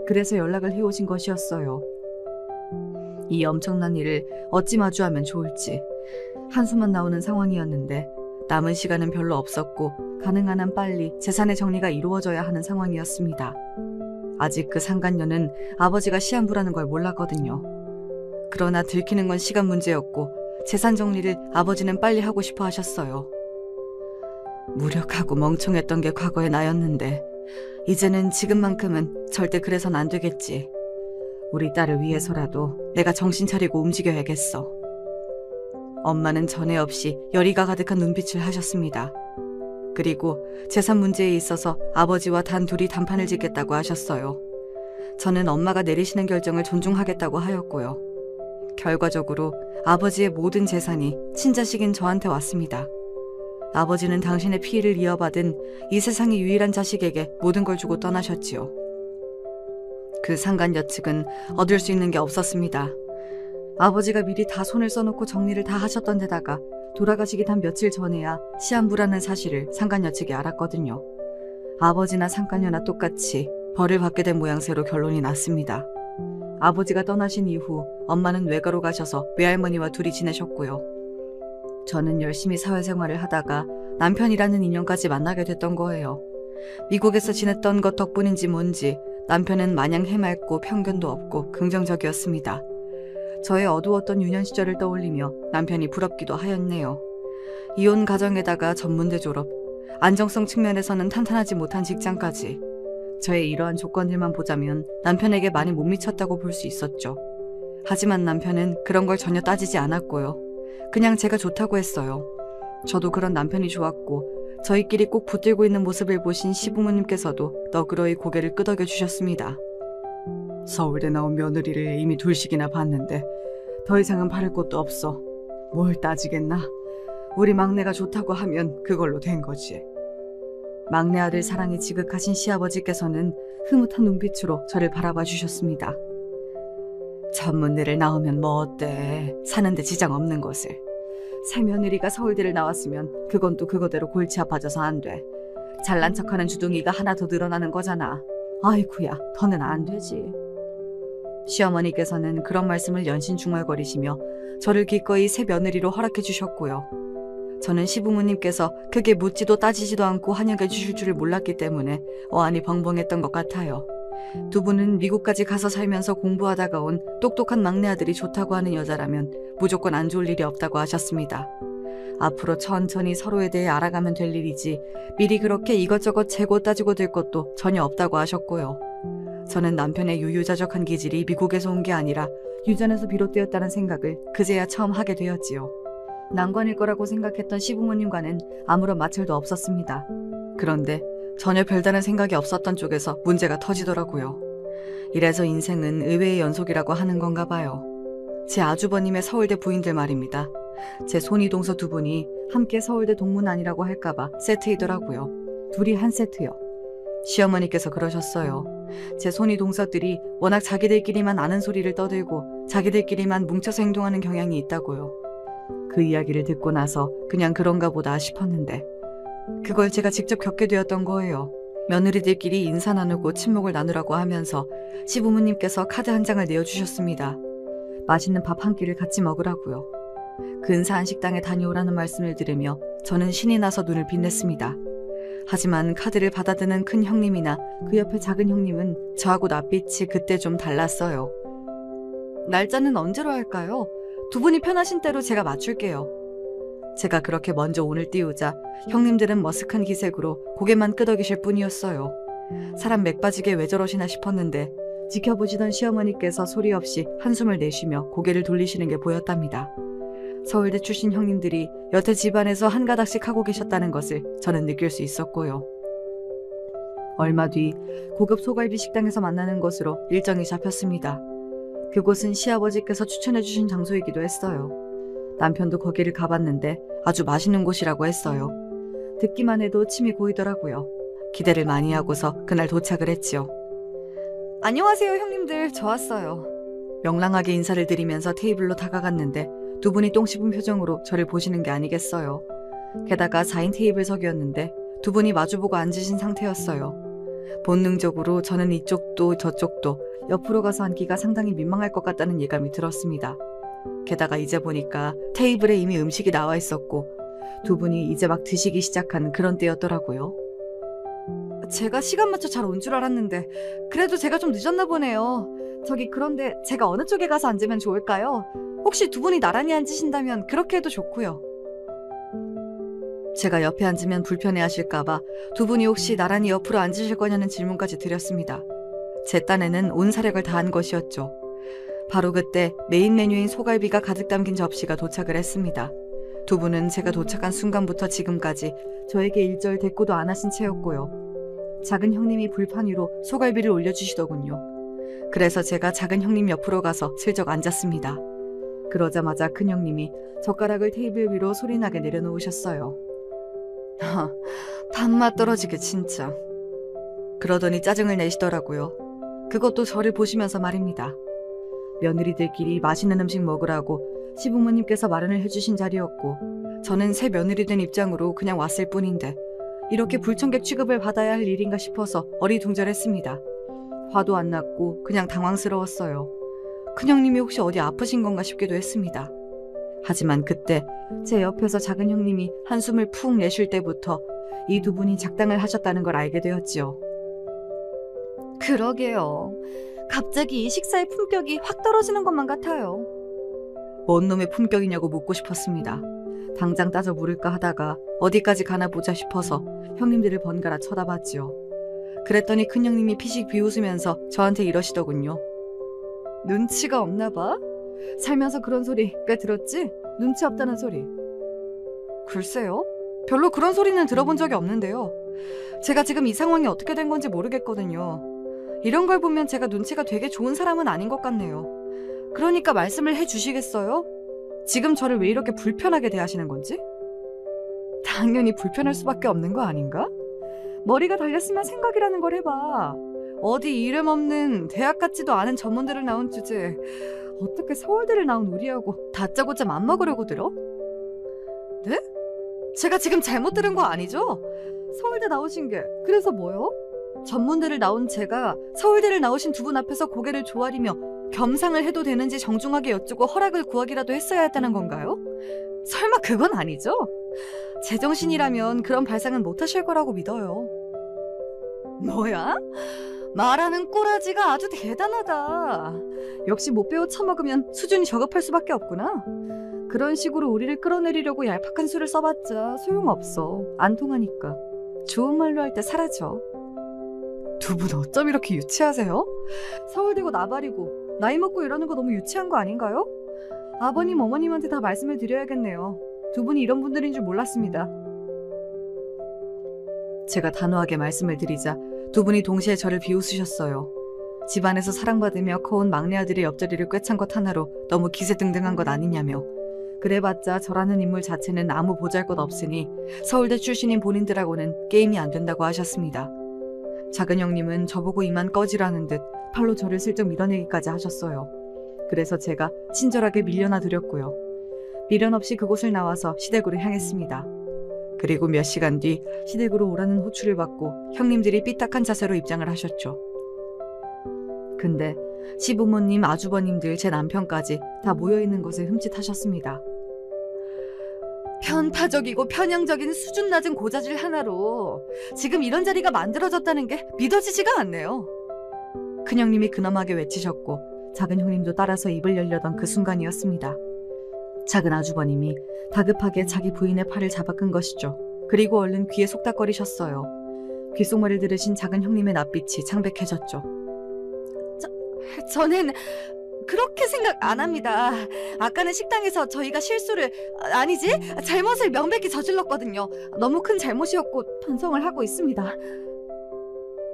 그래서 연락을 해오신 것이었어요. 이 엄청난 일을 어찌 마주하면 좋을지 한숨만 나오는 상황이었는데 남은 시간은 별로 없었고 가능한 한 빨리 재산의 정리가 이루어져야 하는 상황이었습니다. 아직 그 상간녀는 아버지가 시한부라는 걸 몰랐거든요. 그러나 들키는 건 시간 문제였고 재산 정리를 아버지는 빨리 하고 싶어 하셨어요. 무력하고 멍청했던 게 과거의 나였는데 이제는 지금만큼은 절대 그래선 안 되겠지. 우리 딸을 위해서라도 내가 정신 차리고 움직여야겠어. 엄마는 전에 없이 열의가 가득한 눈빛을 하셨습니다. 그리고 재산 문제에 있어서 아버지와 단 둘이 단판을 짓겠다고 하셨어요. 저는 엄마가 내리시는 결정을 존중하겠다고 하였고요. 결과적으로 아버지의 모든 재산이 친자식인 저한테 왔습니다. 아버지는 당신의 피해를 이어받은 이 세상의 유일한 자식에게 모든 걸 주고 떠나셨지요. 그 상간녀 측은 얻을 수 있는 게 없었습니다. 아버지가 미리 다 손을 써놓고 정리를 다 하셨던 데다가 돌아가시기 단 며칠 전에야 시한부라는 사실을 상간녀 측이 알았거든요. 아버지나 상간녀나 똑같이 벌을 받게 된 모양새로 결론이 났습니다. 아버지가 떠나신 이후 엄마는 외가로 가셔서 외할머니와 둘이 지내셨고요. 저는 열심히 사회생활을 하다가 남편이라는 인연까지 만나게 됐던 거예요. 미국에서 지냈던 것 덕분인지 뭔지 남편은 마냥 해맑고 편견도 없고 긍정적이었습니다. 저의 어두웠던 유년 시절을 떠올리며 남편이 부럽기도 하였네요. 이혼 가정에다가 전문대 졸업, 안정성 측면에서는 탄탄하지 못한 직장까지. 저의 이러한 조건들만 보자면 남편에게 많이 못 미쳤다고 볼 수 있었죠. 하지만 남편은 그런 걸 전혀 따지지 않았고요. 그냥 제가 좋다고 했어요. 저도 그런 남편이 좋았고 저희끼리 꼭 붙들고 있는 모습을 보신 시부모님께서도 너그러이 고개를 끄덕여 주셨습니다. 서울대 나온 며느리를 이미 둘씩이나 봤는데 더 이상은 바랄 것도 없어. 뭘 따지겠나? 우리 막내가 좋다고 하면 그걸로 된 거지. 막내 아들 사랑이 지극하신 시아버지께서는 흐뭇한 눈빛으로 저를 바라봐 주셨습니다. 전문대를 나오면 뭐 어때? 사는데 지장 없는 것을. 새 며느리가 서울대를 나왔으면 그건 또 그거대로 골치 아파져서 안 돼. 잘난 척하는 주둥이가 하나 더 늘어나는 거잖아. 아이쿠야, 더는 안 되지. 시어머니께서는 그런 말씀을 연신 중얼거리시며 저를 기꺼이 새 며느리로 허락해 주셨고요. 저는 시부모님께서 크게 묻지도 따지지도 않고 환영해 주실 줄을 몰랐기 때문에 어안이 벙벙했던 것 같아요. 두 분은 미국까지 가서 살면서 공부하다가 온 똑똑한 막내 아들이 좋다고 하는 여자라면 무조건 안 좋을 일이 없다고 하셨습니다. 앞으로 천천히 서로에 대해 알아가면 될 일이지 미리 그렇게 이것저것 재고 따지고 될 것도 전혀 없다고 하셨고요. 저는 남편의 유유자적한 기질이 미국에서 온 게 아니라 유전에서 비롯되었다는 생각을 그제야 처음 하게 되었지요. 난관일 거라고 생각했던 시부모님과는 아무런 마찰도 없었습니다. 그런데 전혀 별다른 생각이 없었던 쪽에서 문제가 터지더라고요. 이래서 인생은 의외의 연속이라고 하는 건가 봐요. 제 아주버님의 서울대 부인들 말입니다. 제 손이 동서 두 분이 함께 서울대 동문안이라고 할까봐 세트이더라고요. 둘이 한 세트요. 시어머니께서 그러셨어요. 제 손이 동서들이 워낙 자기들끼리만 아는 소리를 떠들고 자기들끼리만 뭉쳐서 행동하는 경향이 있다고요. 그 이야기를 듣고 나서 그냥 그런가 보다 싶었는데 그걸 제가 직접 겪게 되었던 거예요. 며느리들끼리 인사 나누고 친목을 나누라고 하면서 시부모님께서 카드 한 장을 내어주셨습니다. 맛있는 밥 한 끼를 같이 먹으라고요. 근사한 식당에 다녀오라는 말씀을 들으며 저는 신이 나서 눈을 빛냈습니다. 하지만 카드를 받아드는 큰 형님이나 그 옆에 작은 형님은 저하고 낯빛이 그때 좀 달랐어요. 날짜는 언제로 할까요? 두 분이 편하신 대로 제가 맞출게요. 제가 그렇게 먼저 온을 띄우자 형님들은 머쓱한 기색으로 고개만 끄덕이실 뿐이었어요. 사람 맥 빠지게 왜 저러시나 싶었는데 지켜보시던 시어머니께서 소리 없이 한숨을 내쉬며 고개를 돌리시는 게 보였답니다. 서울대 출신 형님들이 여태 집안에서 한 가닥씩 하고 계셨다는 것을 저는 느낄 수 있었고요. 얼마 뒤 고급 소갈비 식당에서 만나는 것으로 일정이 잡혔습니다. 그곳은 시아버지께서 추천해 주신 장소이기도 했어요. 남편도 거기를 가봤는데 아주 맛있는 곳이라고 했어요. 듣기만 해도 침이 고이더라고요. 기대를 많이 하고서 그날 도착을 했지요. 안녕하세요, 형님들. 저 왔어요. 명랑하게 인사를 드리면서 테이블로 다가갔는데 두 분이 똥 씹은 표정으로 저를 보시는 게 아니겠어요. 게다가 4인 테이블석이었는데 두 분이 마주보고 앉으신 상태였어요. 본능적으로 저는 이쪽도 저쪽도 옆으로 가서 앉기가 상당히 민망할 것 같다는 예감이 들었습니다. 게다가 이제 보니까 테이블에 이미 음식이 나와 있었고 두 분이 이제 막 드시기 시작한 그런 때였더라고요. 제가 시간 맞춰 잘 온 줄 알았는데 그래도 제가 좀 늦었나 보네요. 저기 그런데 제가 어느 쪽에 가서 앉으면 좋을까요? 혹시 두 분이 나란히 앉으신다면 그렇게 해도 좋고요. 제가 옆에 앉으면 불편해하실까봐 두 분이 혹시 나란히 옆으로 앉으실 거냐는 질문까지 드렸습니다. 제 딴에는 온 사력을 다한 것이었죠. 바로 그때 메인 메뉴인 소갈비가 가득 담긴 접시가 도착을 했습니다. 두 분은 제가 도착한 순간부터 지금까지 저에게 일절 대꾸도 안 하신 채였고요. 작은 형님이 불판 위로 소갈비를 올려주시더군요. 그래서 제가 작은 형님 옆으로 가서 슬쩍 앉았습니다. 그러자마자 큰 형님이 젓가락을 테이블 위로 소리나게 내려놓으셨어요. 밥맛 떨어지게 진짜. 그러더니 짜증을 내시더라고요. 그것도 저를 보시면서 말입니다. 며느리들끼리 맛있는 음식 먹으라고 시부모님께서 마련을 해주신 자리였고 저는 새 며느리 된 입장으로 그냥 왔을 뿐인데 이렇게 불청객 취급을 받아야 할 일인가 싶어서 어리둥절했습니다. 화도 안 났고 그냥 당황스러웠어요. 큰형님이 혹시 어디 아프신 건가 싶기도 했습니다. 하지만 그때 제 옆에서 작은 형님이 한숨을 푹 내쉴 때부터 이 두 분이 작당을 하셨다는 걸 알게 되었지요. 그러게요. 갑자기 이 식사의 품격이 확 떨어지는 것만 같아요. 뭔 놈의 품격이냐고 묻고 싶었습니다. 당장 따져 물을까 하다가 어디까지 가나 보자 싶어서 형님들을 번갈아 쳐다봤지요. 그랬더니 큰형님이 피식 비웃으면서 저한테 이러시더군요. 눈치가 없나 봐? 살면서 그런 소리 꽤 들었지? 눈치 없다는 소리. 글쎄요. 별로 그런 소리는 들어본 적이 없는데요. 제가 지금 이 상황이 어떻게 된 건지 모르겠거든요. 이런 걸 보면 제가 눈치가 되게 좋은 사람은 아닌 것 같네요. 그러니까 말씀을 해주시겠어요? 지금 저를 왜 이렇게 불편하게 대하시는 건지? 당연히 불편할 수밖에 없는 거 아닌가? 머리가 달렸으면 생각이라는 걸 해봐. 어디 이름 없는 대학 같지도 않은 전문대를 나온 주제에 어떻게 서울대를 나온 우리하고 다짜고짜 맘먹으려고 들어? 네? 제가 지금 잘못 들은 거 아니죠? 서울대 나오신 게 그래서 뭐요? 전문대를 나온 제가 서울대를 나오신 두 분 앞에서 고개를 조아리며 겸상을 해도 되는지 정중하게 여쭈고 허락을 구하기라도 했어야 했다는 건가요? 설마 그건 아니죠? 제정신이라면 그런 발상은 못하실 거라고 믿어요. 뭐야? 말하는 꼬라지가 아주 대단하다. 역시 못 배워 처먹으면 수준이 저급할 수밖에 없구나. 그런 식으로 우리를 끌어내리려고 얄팍한 수를 써봤자 소용없어. 안 통하니까. 좋은 말로 할 때 사라져. 두 분 어쩜 이렇게 유치하세요? 서울대고 나발이고 나이 먹고 이러는 거 너무 유치한 거 아닌가요? 아버님 어머님한테 다 말씀을 드려야겠네요. 두 분이 이런 분들인 줄 몰랐습니다. 제가 단호하게 말씀을 드리자 두 분이 동시에 저를 비웃으셨어요. 집안에서 사랑받으며 커온 막내 아들의 옆자리를 꿰찬 것 하나로 너무 기세등등한 것 아니냐며 그래봤자 저라는 인물 자체는 아무 보잘것 없으니 서울대 출신인 본인들하고는 게임이 안 된다고 하셨습니다. 작은 형님은 저보고 이만 꺼지라는 듯 팔로 저를 슬쩍 밀어내기까지 하셨어요. 그래서 제가 친절하게 밀려나 드렸고요. 미련 없이 그곳을 나와서 시댁으로 향했습니다. 그리고 몇 시간 뒤 시댁으로 오라는 호출을 받고 형님들이 삐딱한 자세로 입장을 하셨죠. 근데 시부모님, 아주버님들, 제 남편까지 다 모여있는 것을 흠칫하셨습니다. 편파적이고 편향적인 수준 낮은 고자질 하나로 지금 이런 자리가 만들어졌다는 게 믿어지지가 않네요. 큰형님이 근엄하게 외치셨고 작은 형님도 따라서 입을 열려던 그 순간이었습니다. 작은 아주버님이 다급하게 자기 부인의 팔을 잡아 끈 것이죠. 그리고 얼른 귀에 속닥거리셨어요. 귓속말을 들으신 작은 형님의 낯빛이 창백해졌죠. 저는 그렇게 생각 안 합니다. 아까는 식당에서 저희가 실수를, 아니지, 잘못을 명백히 저질렀거든요. 너무 큰 잘못이었고 반성을 하고 있습니다.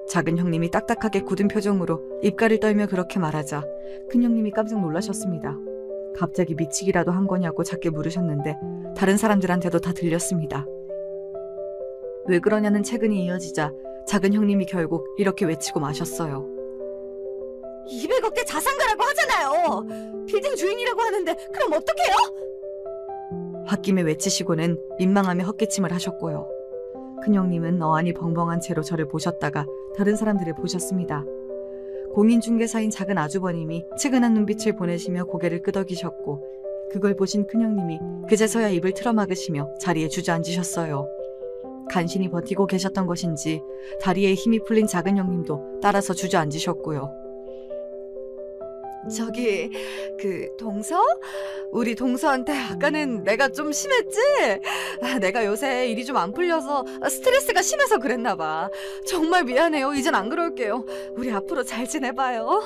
작은 형님이 딱딱하게 굳은 표정으로 입가를 떨며 그렇게 말하자 큰 형님이 깜짝 놀라셨습니다. 갑자기 미치기라도 한 거냐고 작게 물으셨는데 다른 사람들한테도 다 들렸습니다. 왜 그러냐는 채근이 이어지자 작은 형님이 결국 이렇게 외치고 마셨어요. 200억대 자산가라고 하잖아요. 빌딩 주인이라고 하는데 그럼 어떡해요? 홧김에 외치시고는 민망함에 헛기침을 하셨고요. 큰형님은 어안이 벙벙한 채로 저를 보셨다가 다른 사람들을 보셨습니다. 공인중개사인 작은 아주버님이 측은한 눈빛을 보내시며 고개를 끄덕이셨고 그걸 보신 큰형님이 그제서야 입을 틀어막으시며 자리에 주저앉으셨어요. 간신히 버티고 계셨던 것인지 다리에 힘이 풀린 작은 형님도 따라서 주저앉으셨고요. 저기 동서? 우리 동서한테 아까는 내가 좀 심했지? 내가 요새 일이 좀 안 풀려서 스트레스가 심해서 그랬나 봐. 정말 미안해요. 이젠 안 그럴게요. 우리 앞으로 잘 지내봐요.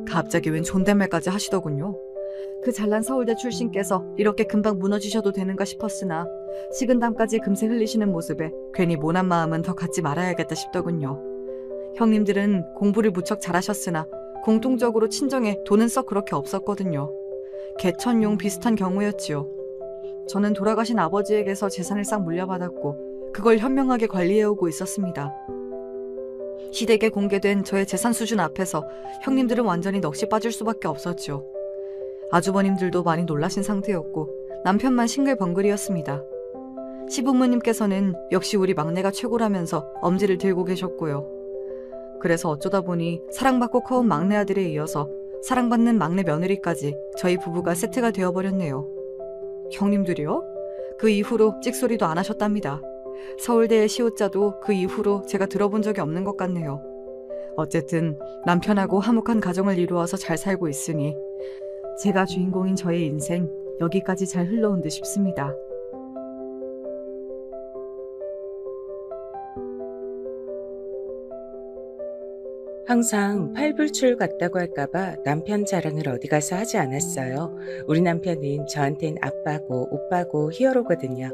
갑자기 웬 존댓말까지 하시더군요. 그 잘난 서울대 출신께서 이렇게 금방 무너지셔도 되는가 싶었으나 식은땀까지 금세 흘리시는 모습에 괜히 모난 마음은 더 갖지 말아야겠다 싶더군요. 형님들은 공부를 무척 잘하셨으나 공통적으로 친정에 돈은 썩 그렇게 없었거든요. 개천용 비슷한 경우였지요. 저는 돌아가신 아버지에게서 재산을 싹 물려받았고 그걸 현명하게 관리해오고 있었습니다. 시댁에 공개된 저의 재산 수준 앞에서 형님들은 완전히 넋이 빠질 수밖에 없었죠. 아주버님들도 많이 놀라신 상태였고 남편만 싱글벙글이었습니다. 시부모님께서는 역시 우리 막내가 최고라면서 엄지를 들고 계셨고요. 그래서 어쩌다 보니 사랑받고 커온 막내 아들에 이어서 사랑받는 막내 며느리까지 저희 부부가 세트가 되어버렸네요. 형님들이요? 그 이후로 찍소리도 안 하셨답니다. 서울대의 시옷자도 그 이후로 제가 들어본 적이 없는 것 같네요. 어쨌든 남편하고 화목한 가정을 이루어서 잘 살고 있으니 제가 주인공인 저의 인생 여기까지 잘 흘러온 듯 싶습니다. 항상 팔불출 같다고 할까봐 남편 자랑을 어디 가서 하지 않았어요. 우리 남편은 저한텐 아빠고 오빠고 히어로거든요.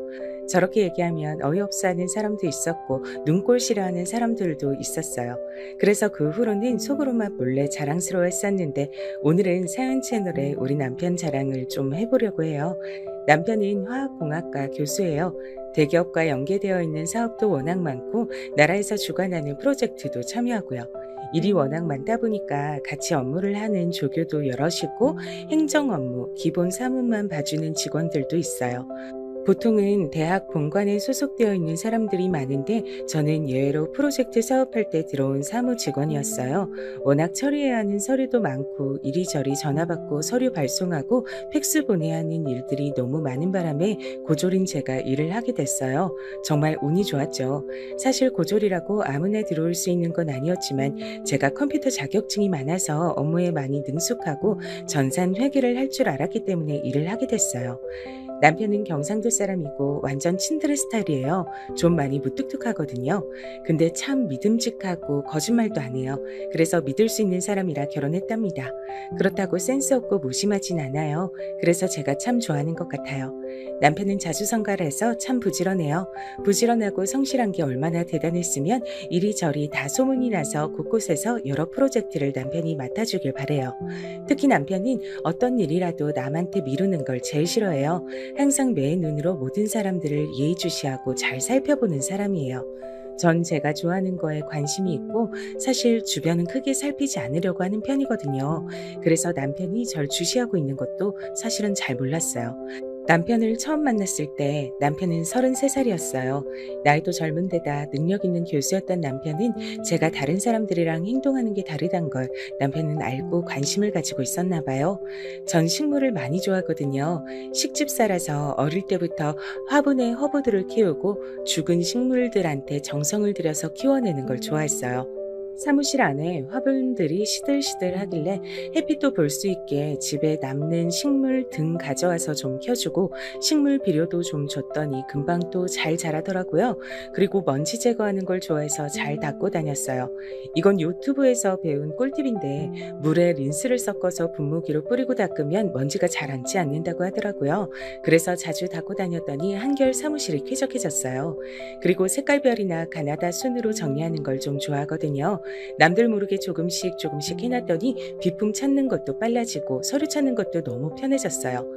저렇게 얘기하면 어이없어 하는 사람도 있었고 눈꼴 싫어하는 사람들도 있었어요. 그래서 그 후로는 속으로만 몰래 자랑스러워 했었는데 오늘은 사연 채널에 우리 남편 자랑을 좀 해보려고 해요. 남편은 화학공학과 교수예요. 대기업과 연계되어 있는 사업도 워낙 많고 나라에서 주관하는 프로젝트도 참여하고요. 일이 워낙 많다 보니까 같이 업무를 하는 조교도 여럿이고 행정 업무, 기본 사무만 봐주는 직원들도 있어요. 보통은 대학 본관에 소속되어 있는 사람들이 많은데 저는 예외로 프로젝트 사업할 때 들어온 사무 직원이었어요. 워낙 처리해야 하는 서류도 많고 이리저리 전화받고 서류 발송하고 팩스 보내야 하는 일들이 너무 많은 바람에 고졸인 제가 일을 하게 됐어요. 정말 운이 좋았죠. 사실 고졸이라고 아무나 들어올 수 있는 건 아니었지만 제가 컴퓨터 자격증이 많아서 업무에 많이 능숙하고 전산 회계를 할 줄 알았기 때문에 일을 하게 됐어요. 남편은 경상도 사람이고 완전 친드레 스타일이에요. 좀 많이 무뚝뚝하거든요. 근데 참 믿음직하고 거짓말도 안 해요. 그래서 믿을 수 있는 사람이라 결혼했답니다. 그렇다고 센스 없고 무심하진 않아요. 그래서 제가 참 좋아하는 것 같아요. 남편은 자수성가해서 참 부지런해요. 부지런하고 성실한 게 얼마나 대단했으면 이리저리 다 소문이 나서 곳곳에서 여러 프로젝트를 남편이 맡아주길 바래요. 특히 남편은 어떤 일이라도 남한테 미루는 걸 제일 싫어해요. 항상 매의 눈으로 모든 사람들을 예의주시하고 잘 살펴보는 사람이에요. 전 제가 좋아하는 거에 관심이 있고 사실 주변은 크게 살피지 않으려고 하는 편이거든요. 그래서 남편이 절 주시하고 있는 것도 사실은 잘 몰랐어요. 남편을 처음 만났을 때 남편은 33살이었어요. 나이도 젊은 데다 능력 있는 교수였던 남편은 제가 다른 사람들이랑 행동하는 게 다르단 걸 남편은 알고 관심을 가지고 있었나 봐요. 전 식물을 많이 좋아하거든요. 식집사라서 어릴 때부터 화분에 허브들을 키우고 죽은 식물들한테 정성을 들여서 키워내는 걸 좋아했어요. 사무실 안에 화분들이 시들시들 하길래 햇빛도 볼 수 있게 집에 남는 식물 등 가져와서 좀 켜주고 식물 비료도 좀 줬더니 금방 또 잘 자라더라고요. 그리고 먼지 제거하는 걸 좋아해서 잘 닦고 다녔어요. 이건 유튜브에서 배운 꿀팁인데 물에 린스를 섞어서 분무기로 뿌리고 닦으면 먼지가 잘 앉지 않는다고 하더라고요. 그래서 자주 닦고 다녔더니 한결 사무실이 쾌적해졌어요. 그리고 색깔별이나 가나다 순으로 정리하는 걸 좀 좋아하거든요. 남들 모르게 조금씩 해놨더니 비품 찾는 것도 빨라지고 서류 찾는 것도 너무 편해졌어요.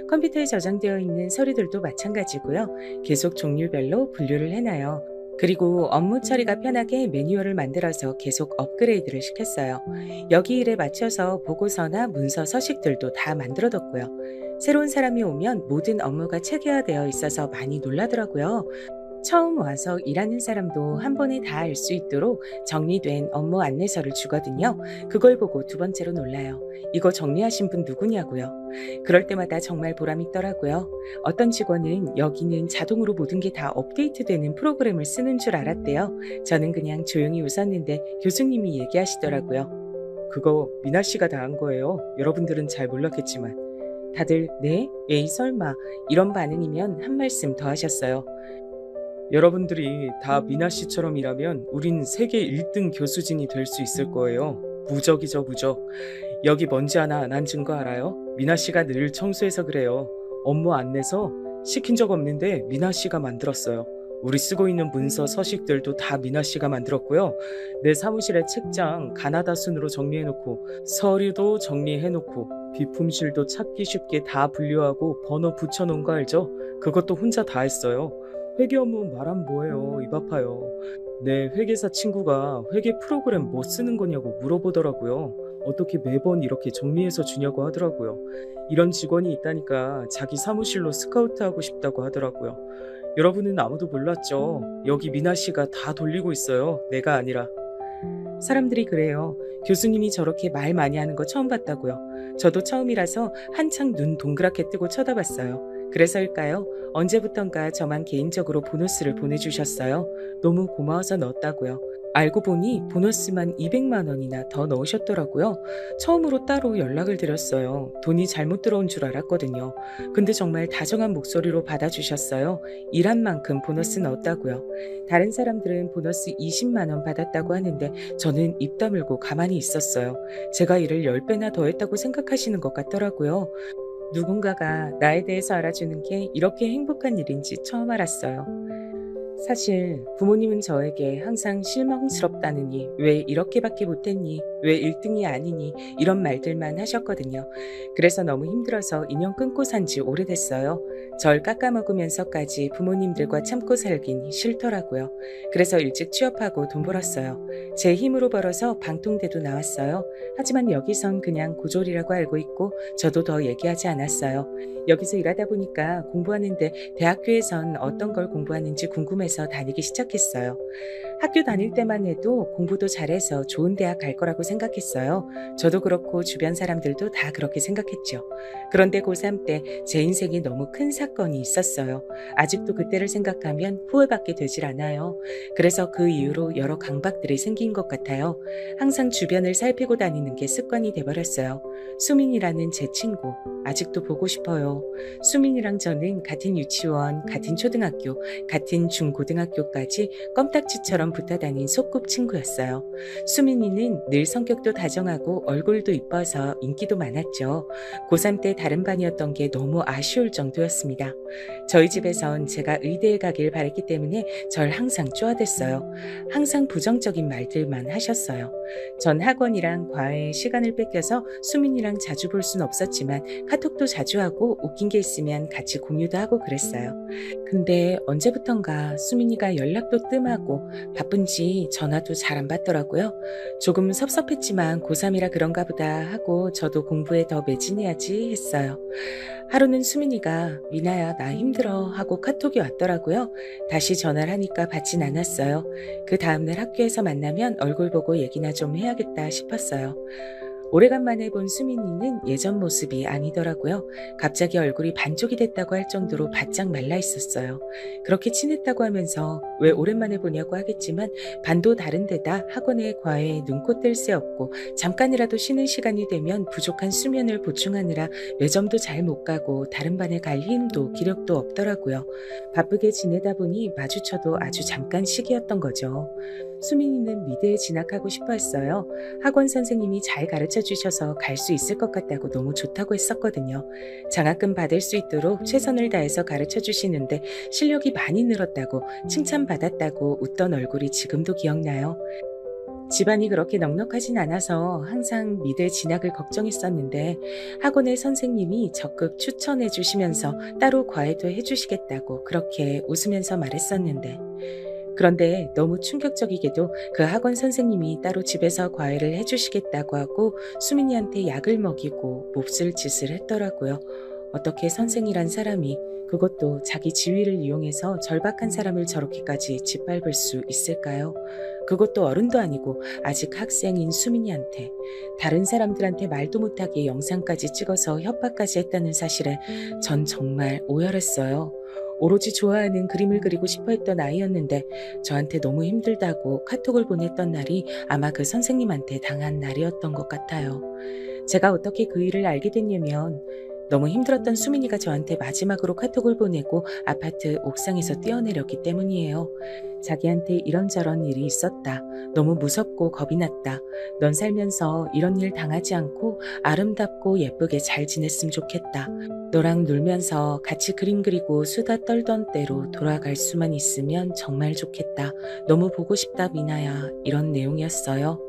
컴퓨터에 저장되어 있는 서류들도 마찬가지고요. 계속 종류별로 분류를 해놔요. 그리고 업무 처리가 편하게 매뉴얼을 만들어서 계속 업그레이드를 시켰어요. 여기 일에 맞춰서 보고서나 문서 서식들도 다 만들어뒀고요. 새로운 사람이 오면 모든 업무가 체계화되어 있어서 많이 놀라더라고요. 처음 와서 일하는 사람도 한 번에 다 알 수 있도록 정리된 업무 안내서를 주거든요. 그걸 보고 두 번째로 놀라요. 이거 정리하신 분 누구냐고요. 그럴 때마다 정말 보람 있더라고요. 어떤 직원은 여기는 자동으로 모든 게 다 업데이트되는 프로그램을 쓰는 줄 알았대요. 저는 그냥 조용히 웃었는데 교수님이 얘기하시더라고요. 그거 미나 씨가 다 한 거예요. 여러분들은 잘 몰랐겠지만. 다들 네? 에이 설마 이런 반응이면 한 말씀 더 하셨어요. 여러분들이 다 미나 씨처럼 일하면 우린 세계 1등 교수진이 될 수 있을 거예요. 무적이죠, 무적. 여기 먼지 하나 안 앉은 거 알아요? 미나 씨가 늘 청소해서 그래요. 업무 안내서 시킨 적 없는데 미나 씨가 만들었어요. 우리 쓰고 있는 문서 서식들도 다 미나 씨가 만들었고요. 내 사무실의 책장 가나다 순으로 정리해놓고 서류도 정리해놓고 비품실도 찾기 쉽게 다 분류하고 번호 붙여놓은 거 알죠? 그것도 혼자 다 했어요. 회계 업무 말하면 뭐예요. 입 아파요. 내 회계사 친구가 회계 프로그램 뭐 쓰는 거냐고 물어보더라고요. 어떻게 매번 이렇게 정리해서 주냐고 하더라고요. 이런 직원이 있다니까 자기 사무실로 스카우트하고 싶다고 하더라고요. 여러분은 아무도 몰랐죠. 여기 미나 씨가 다 돌리고 있어요. 내가 아니라. 사람들이 그래요. 교수님이 저렇게 말 많이 하는 거 처음 봤다고요. 저도 처음이라서 한창 눈 동그랗게 뜨고 쳐다봤어요. 그래서일까요? 언제부턴가 저만 개인적으로 보너스를 보내주셨어요. 너무 고마워서 넣었다고요. 알고 보니 보너스만 200만 원이나 더 넣으셨더라고요. 처음으로 따로 연락을 드렸어요. 돈이 잘못 들어온 줄 알았거든요. 근데 정말 다정한 목소리로 받아주셨어요. 일한 만큼 보너스 넣었다고요. 다른 사람들은 보너스 20만 원 받았다고 하는데 저는 입 다물고 가만히 있었어요. 제가 일을 10배나 더 했다고 생각하시는 것 같더라고요. 누군가가 나에 대해서 알아주는 게 이렇게 행복한 일인지 처음 알았어요. 사실 부모님은 저에게 항상 실망스럽다느니, 왜 이렇게밖에 못했니, 왜 1등이 아니니 이런 말들만 하셨거든요. 그래서 너무 힘들어서 인연 끊고 산 지 오래됐어요. 절 깎아먹으면서까지 부모님들과 참고 살긴 싫더라고요. 그래서 일찍 취업하고 돈 벌었어요. 제 힘으로 벌어서 방통대도 나왔어요. 하지만 여기선 그냥 고졸이라고 알고 있고 저도 더 얘기하지 않았어요. 여기서 일하다 보니까 공부하는데 대학교에선 어떤 걸 공부하는지 궁금해서 다니기 시작했어요. 학교 다닐 때만 해도 공부도 잘해서 좋은 대학 갈 거라고 생각했어요. 저도 그렇고 주변 사람들도 다 그렇게 생각했죠. 그런데 고3 때 제 인생에 너무 큰 사건이 있었어요. 아직도 그때를 생각하면 후회밖에 되질 않아요. 그래서 그 이후로 여러 강박들이 생긴 것 같아요. 항상 주변을 살피고 다니는 게 습관이 돼버렸어요. 수민이라는 제 친구, 아직도 보고 싶어요. 수민이랑 저는 같은 유치원, 같은 초등학교, 같은 중고등학교까지 껌딱지처럼 붙어 다닌 소꿉친구였어요. 수민이는 늘 성격도 다정하고 얼굴도 이뻐서 인기도 많았죠. 고3 때 다른 반이었던 게 너무 아쉬울 정도였습니다. 저희 집에선 제가 의대에 가길 바랬기 때문에 절 항상 쪼아댔어요. 항상 부정적인 말들만 하셨어요. 전 학원이랑 과외에 시간을 뺏겨서 수민이랑 자주 볼 순 없었지만 카톡도 자주 하고 웃긴 게 있으면 같이 공유도 하고 그랬어요. 근데 언제부턴가 수민이가 연락도 뜸하고 바쁜지 전화도 잘 안 받더라고요. 조금 섭섭했지만 고3이라 그런가 보다 하고 저도 공부에 더 매진해야지 했어요. 하루는 수민이가 미나야 나 힘들어 하고 카톡이 왔더라고요. 다시 전화를 하니까 받진 않았어요. 그 다음날 학교에서 만나면 얼굴 보고 얘기나 좀 해야겠다 싶었어요. 오래간만에 본 수민이는 예전 모습이 아니더라고요. 갑자기 얼굴이 반쪽이 됐다고 할 정도로 바짝 말라 있었어요. 그렇게 친했다고 하면서 왜 오랜만에 보냐고 하겠지만 반도 다른 데다 학원에 과외에 눈코 뗄 새 없고 잠깐이라도 쉬는 시간이 되면 부족한 수면을 보충하느라 매점도 잘 못 가고 다른 반에 갈 힘도 기력도 없더라고요. 바쁘게 지내다 보니 마주쳐도 아주 잠깐씩이었던 거죠. 수민이는 미대에 진학하고 싶어 했어요. 학원 선생님이 잘 가르쳐 주셔서 갈 수 있을 것 같다고 너무 좋다고 했었거든요. 장학금 받을 수 있도록 최선을 다해서 가르쳐 주시는데 실력이 많이 늘었다고 칭찬받았다고 웃던 얼굴이 지금도 기억나요. 집안이 그렇게 넉넉하진 않아서 항상 미대 진학을 걱정했었는데 학원의 선생님이 적극 추천해 주시면서 따로 과외도 해주시겠다고 그렇게 웃으면서 말했었는데 그런데 너무 충격적이게도 그 학원 선생님이 따로 집에서 과외를 해주시겠다고 하고 수민이한테 약을 먹이고 몹쓸 짓을 했더라고요. 어떻게 선생이란 사람이 그것도 자기 지위를 이용해서 절박한 사람을 저렇게까지 짓밟을 수 있을까요? 그것도 어른도 아니고 아직 학생인 수민이한테 다른 사람들한테 말도 못하게 영상까지 찍어서 협박까지 했다는 사실에 전 정말 오열했어요. 오로지 좋아하는 그림을 그리고 싶어 했던 아이였는데 저한테 너무 힘들다고 카톡을 보냈던 날이 아마 그 선생님한테 당한 날이었던 것 같아요. 제가 어떻게 그 일을 알게 됐냐면 너무 힘들었던 수민이가 저한테 마지막으로 카톡을 보내고 아파트 옥상에서 뛰어내렸기 때문이에요. 자기한테 이런저런 일이 있었다. 너무 무섭고 겁이 났다. 넌 살면서 이런 일 당하지 않고 아름답고 예쁘게 잘 지냈으면 좋겠다. 너랑 놀면서 같이 그림 그리고 수다 떨던 때로 돌아갈 수만 있으면 정말 좋겠다. 너무 보고 싶다 미나야. 이런 내용이었어요.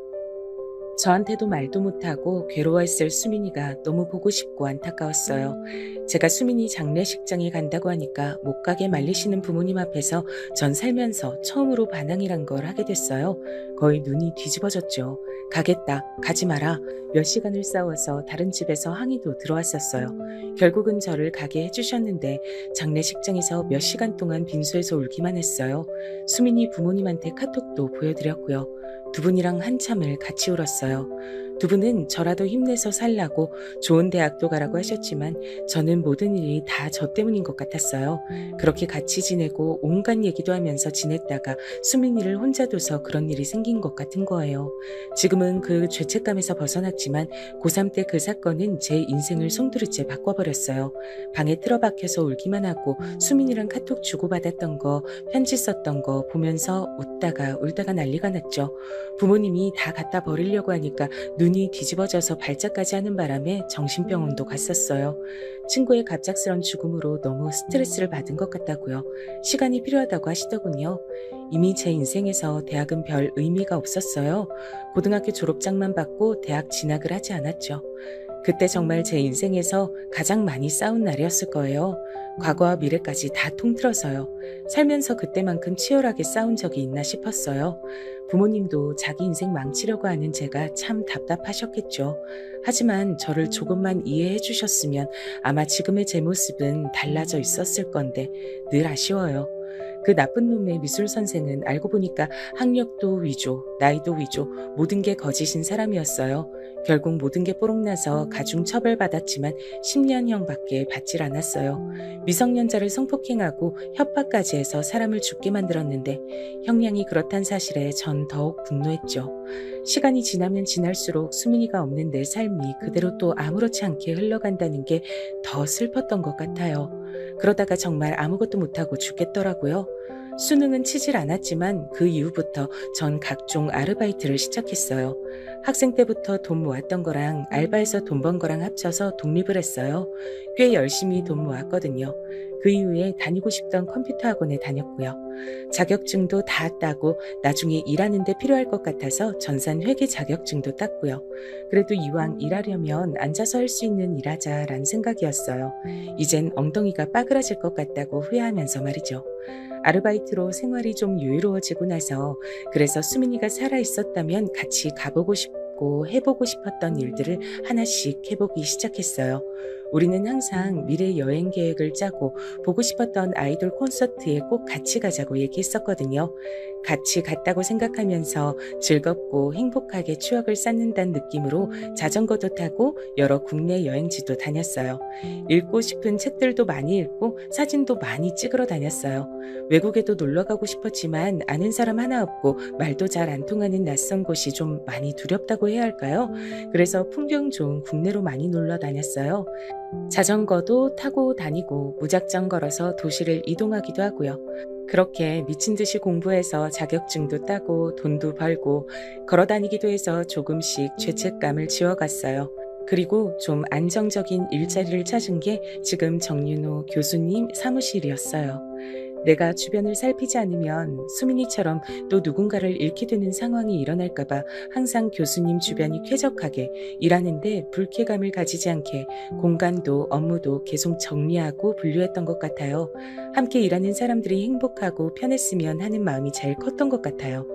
저한테도 말도 못하고 괴로워했을 수민이가 너무 보고 싶고 안타까웠어요. 제가 수민이 장례식장에 간다고 하니까 못 가게 말리시는 부모님 앞에서 전 살면서 처음으로 반항이란 걸 하게 됐어요. 거의 눈이 뒤집어졌죠. 가겠다, 가지 마라. 몇 시간을 싸워서 다른 집에서 항의도 들어왔었어요. 결국은 저를 가게 해주셨는데 장례식장에서 몇 시간 동안 빈소에서 울기만 했어요. 수민이 부모님한테 카톡도 보여드렸고요. 두 분이랑 한참을 같이 울었어요. 두 분은 저라도 힘내서 살라고 좋은 대학도 가라고 하셨지만 저는 모든 일이 다 저 때문인 것 같았어요. 그렇게 같이 지내고 온갖 얘기도 하면서 지냈다가 수민이를 혼자 둬서 그런 일이 생긴 것 같은 거예요. 지금은 그 죄책감에서 벗어났지만 고3 때 그 사건은 제 인생을 송두리째 바꿔버렸어요. 방에 틀어박혀서 울기만 하고 수민이랑 카톡 주고받았던 거, 편지 썼던 거 보면서 웃다가 울다가 난리가 났죠. 부모님이 다 갖다 버리려고 하니까 눈이 뒤집어져서 발작까지 하는 바람에 정신병원도 갔었어요. 친구의 갑작스런 죽음으로 너무 스트레스를 받은 것 같다고요. 시간이 필요하다고 하시더군요. 이미 제 인생에서 대학은 별 의미가 없었어요. 고등학교 졸업장만 받고 대학 진학을 하지 않았죠. 그때 정말 제 인생에서 가장 많이 싸운 날이었을 거예요. 과거와 미래까지 다 통틀어서요. 살면서 그때만큼 치열하게 싸운 적이 있나 싶었어요. 부모님도 자기 인생 망치려고 하는 제가 참 답답하셨겠죠. 하지만 저를 조금만 이해해 주셨으면 아마 지금의 제 모습은 달라져 있었을 건데 늘 아쉬워요. 그 나쁜 놈의 미술 선생은 알고 보니까 학력도 위조, 나이도 위조, 모든 게 거짓인 사람이었어요. 결국 모든 게 뽀록나서 가중 처벌받았지만 10년형밖에 받질 않았어요. 미성년자를 성폭행하고 협박까지 해서 사람을 죽게 만들었는데 형량이 그렇단 사실에 전 더욱 분노했죠. 시간이 지나면 지날수록 수민이가 없는 내 삶이 그대로 또 아무렇지 않게 흘러간다는 게 더 슬펐던 것 같아요. 그러다가 정말 아무것도 못하고 죽겠더라고요. 수능은 치질 않았지만 그 이후부터 전 각종 아르바이트를 시작했어요. 학생 때부터 돈 모았던 거랑 알바해서 돈 번 거랑 합쳐서 독립을 했어요. 꽤 열심히 돈 모았거든요. 그 이후에 다니고 싶던 컴퓨터 학원에 다녔고요. 자격증도 다 따고 나중에 일하는 데 필요할 것 같아서 전산 회계 자격증도 땄고요. 그래도 이왕 일하려면 앉아서 할 수 있는 일하자라는 생각이었어요. 이젠 엉덩이가 빠그라질 것 같다고 후회하면서 말이죠. 아르바이트로 생활이 좀 여유로워지고 나서 그래서 수민이가 살아있었다면 같이 가보고 싶고 해보고 싶었던 일들을 하나씩 해보기 시작했어요. 우리는 항상 미래 여행 계획을 짜고 보고 싶었던 아이돌 콘서트에 꼭 같이 가자고 얘기했었거든요. 같이 갔다고 생각하면서 즐겁고 행복하게 추억을 쌓는다는 느낌으로 자전거도 타고 여러 국내 여행지도 다녔어요. 읽고 싶은 책들도 많이 읽고 사진도 많이 찍으러 다녔어요. 외국에도 놀러 가고 싶었지만 아는 사람 하나 없고 말도 잘 안 통하는 낯선 곳이 좀 많이 두렵다고 해야 할까요? 그래서 풍경 좋은 국내로 많이 놀러 다녔어요. 자전거도 타고 다니고 무작정 걸어서 도시를 이동하기도 하고요. 그렇게 미친 듯이 공부해서 자격증도 따고 돈도 벌고 걸어 다니기도 해서 조금씩 죄책감을 지워갔어요. 그리고 좀 안정적인 일자리를 찾은 게 지금 정윤호 교수님 사무실이었어요. 내가 주변을 살피지 않으면 수민이처럼 또 누군가를 잃게 되는 상황이 일어날까봐 항상 교수님 주변이 쾌적하게 일하는데 불쾌감을 가지지 않게 공간도 업무도 계속 정리하고 분류했던 것 같아요. 함께 일하는 사람들이 행복하고 편했으면 하는 마음이 제일 컸던 것 같아요.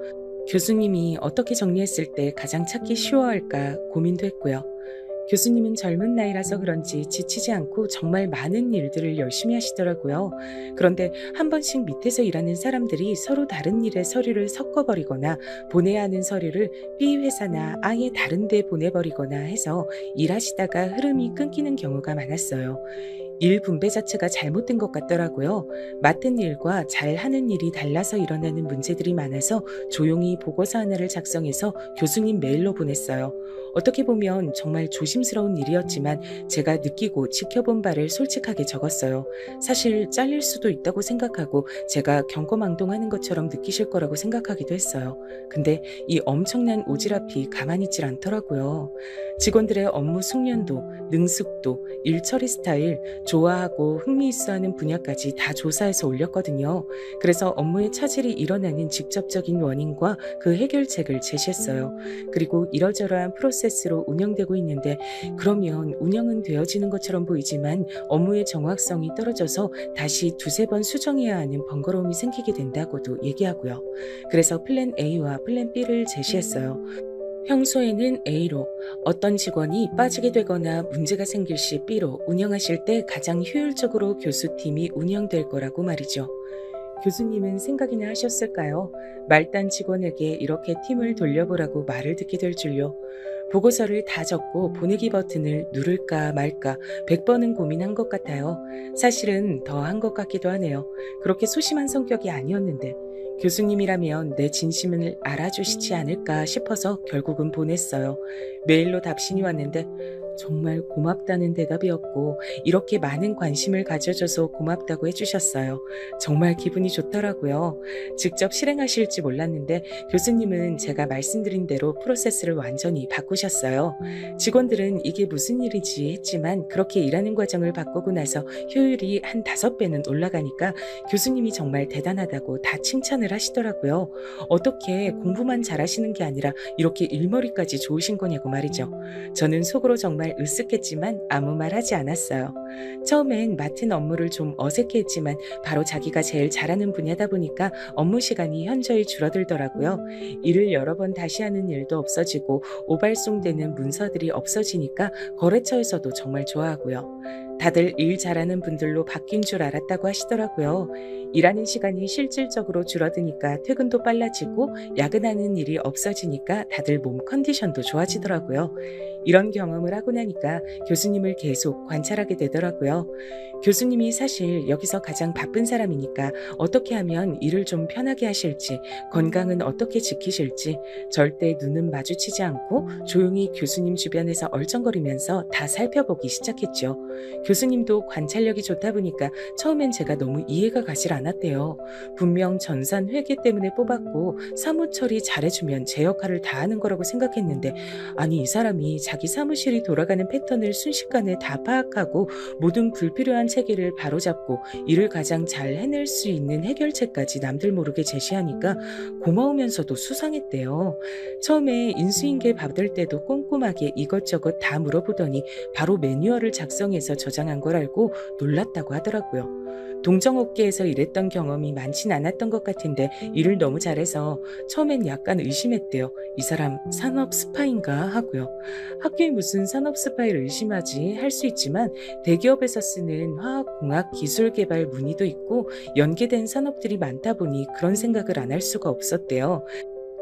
교수님이 어떻게 정리했을 때 가장 찾기 쉬워할까 고민도 했고요. 교수님은 젊은 나이라서 그런지 지치지 않고 정말 많은 일들을 열심히 하시더라고요. 그런데 한 번씩 밑에서 일하는 사람들이 서로 다른 일에 서류를 섞어버리거나 보내야 하는 서류를 B 회사나 아예 다른 데 보내버리거나 해서 일하시다가 흐름이 끊기는 경우가 많았어요. 일 분배 자체가 잘못된 것 같더라고요. 맡은 일과 잘하는 일이 달라서 일어나는 문제들이 많아서 조용히 보고서 하나를 작성해서 교수님 메일로 보냈어요. 어떻게 보면 정말 조심스러운 일이었지만 제가 느끼고 지켜본 바를 솔직하게 적었어요. 사실 잘릴 수도 있다고 생각하고 제가 경거망동하는 것처럼 느끼실 거라고 생각하기도 했어요. 근데 이 엄청난 오지랖이 가만히 있질 않더라고요. 직원들의 업무 숙련도, 능숙도, 일 처리 스타일, 좋아하고 흥미있어하는 분야까지 다 조사해서 올렸거든요. 그래서 업무의 차질이 일어나는 직접적인 원인과 그 해결책을 제시했어요. 그리고 이러저러한 프로세스로 운영되고 있는데 그러면 운영은 되어지는 것처럼 보이지만 업무의 정확성이 떨어져서 다시 두세 번 수정해야 하는 번거로움이 생기게 된다고도 얘기하고요. 그래서 플랜 A와 플랜 B를 제시했어요. 평소에는 A로, 어떤 직원이 빠지게 되거나 문제가 생길 시 B로 운영하실 때 가장 효율적으로 교수팀이 운영될 거라고 말이죠. 교수님은 생각이나 하셨을까요? 말단 직원에게 이렇게 팀을 돌려보라고 말을 듣게 될 줄요. 보고서를 다 적고 보내기 버튼을 누를까 말까 100번은 고민한 것 같아요. 사실은 더 한 것 같기도 하네요. 그렇게 소심한 성격이 아니었는데 교수님이라면 내 진심을 알아주시지 않을까 싶어서 결국은 보냈어요. 메일로 답신이 왔는데 정말 고맙다는 대답이었고 이렇게 많은 관심을 가져줘서 고맙다고 해주셨어요. 정말 기분이 좋더라고요. 직접 실행하실지 몰랐는데 교수님은 제가 말씀드린 대로 프로세스를 완전히 바꾸셨어요. 직원들은 이게 무슨 일이지 했지만 그렇게 일하는 과정을 바꾸고 나서 효율이 한 5배는 올라가니까 교수님이 정말 대단하다고 다 칭찬을 하시더라고요. 어떻게 공부만 잘하시는 게 아니라 이렇게 일머리까지 좋으신 거냐고 말이죠. 저는 속으로 정말 으쓱했지만 아무 말 하지 않았어요. 처음엔 맡은 업무를 좀 어색해했지만 바로 자기가 제일 잘하는 분야다 보니까 업무 시간이 현저히 줄어들더라고요. 일을 여러 번 다시 하는 일도 없어지고 오발송되는 문서들이 없어지니까 거래처에서도 정말 좋아하고요. 다들 일 잘하는 분들로 바뀐 줄 알았다고 하시더라고요. 일하는 시간이 실질적으로 줄어드니까 퇴근도 빨라지고 야근하는 일이 없어지니까 다들 몸 컨디션도 좋아지더라고요. 이런 경험을 하고 나니까 교수님을 계속 관찰하게 되더라고요. 교수님이 사실 여기서 가장 바쁜 사람이니까 어떻게 하면 일을 좀 편하게 하실지, 건강은 어떻게 지키실지 절대 눈은 마주치지 않고 조용히 교수님 주변에서 얼쩡거리면서 다 살펴보기 시작했죠. 교수님도 관찰력이 좋다 보니까 처음엔 제가 너무 이해가 가질 않았대요. 분명 전산 회계 때문에 뽑았고 사무 처리 잘해주면 제 역할을 다 하는 거라고 생각했는데 아니 이 사람이 자기 사무실이 돌아가는 패턴을 순식간에 다 파악하고 모든 불필요한 체계를 바로잡고 일을 가장 잘 해낼 수 있는 해결책까지 남들 모르게 제시하니까 고마우면서도 수상했대요. 처음에 인수인계 받을 때도 꼼꼼하게 이것저것 다 물어보더니 바로 매뉴얼을 작성해서 저장한 걸 알고 놀랐다고 하더라고요. 동정업계에서 일했던 경험이 많진 않았던 것 같은데 일을 너무 잘해서 처음엔 약간 의심했대요. 이 사람 산업 스파인가 하고요. 학교에 무슨 산업 스파이를 의심하지 할 수 있지만 대기업에서 쓰는 화학공학 기술개발 문의도 있고 연계된 산업들이 많다 보니 그런 생각을 안 할 수가 없었대요.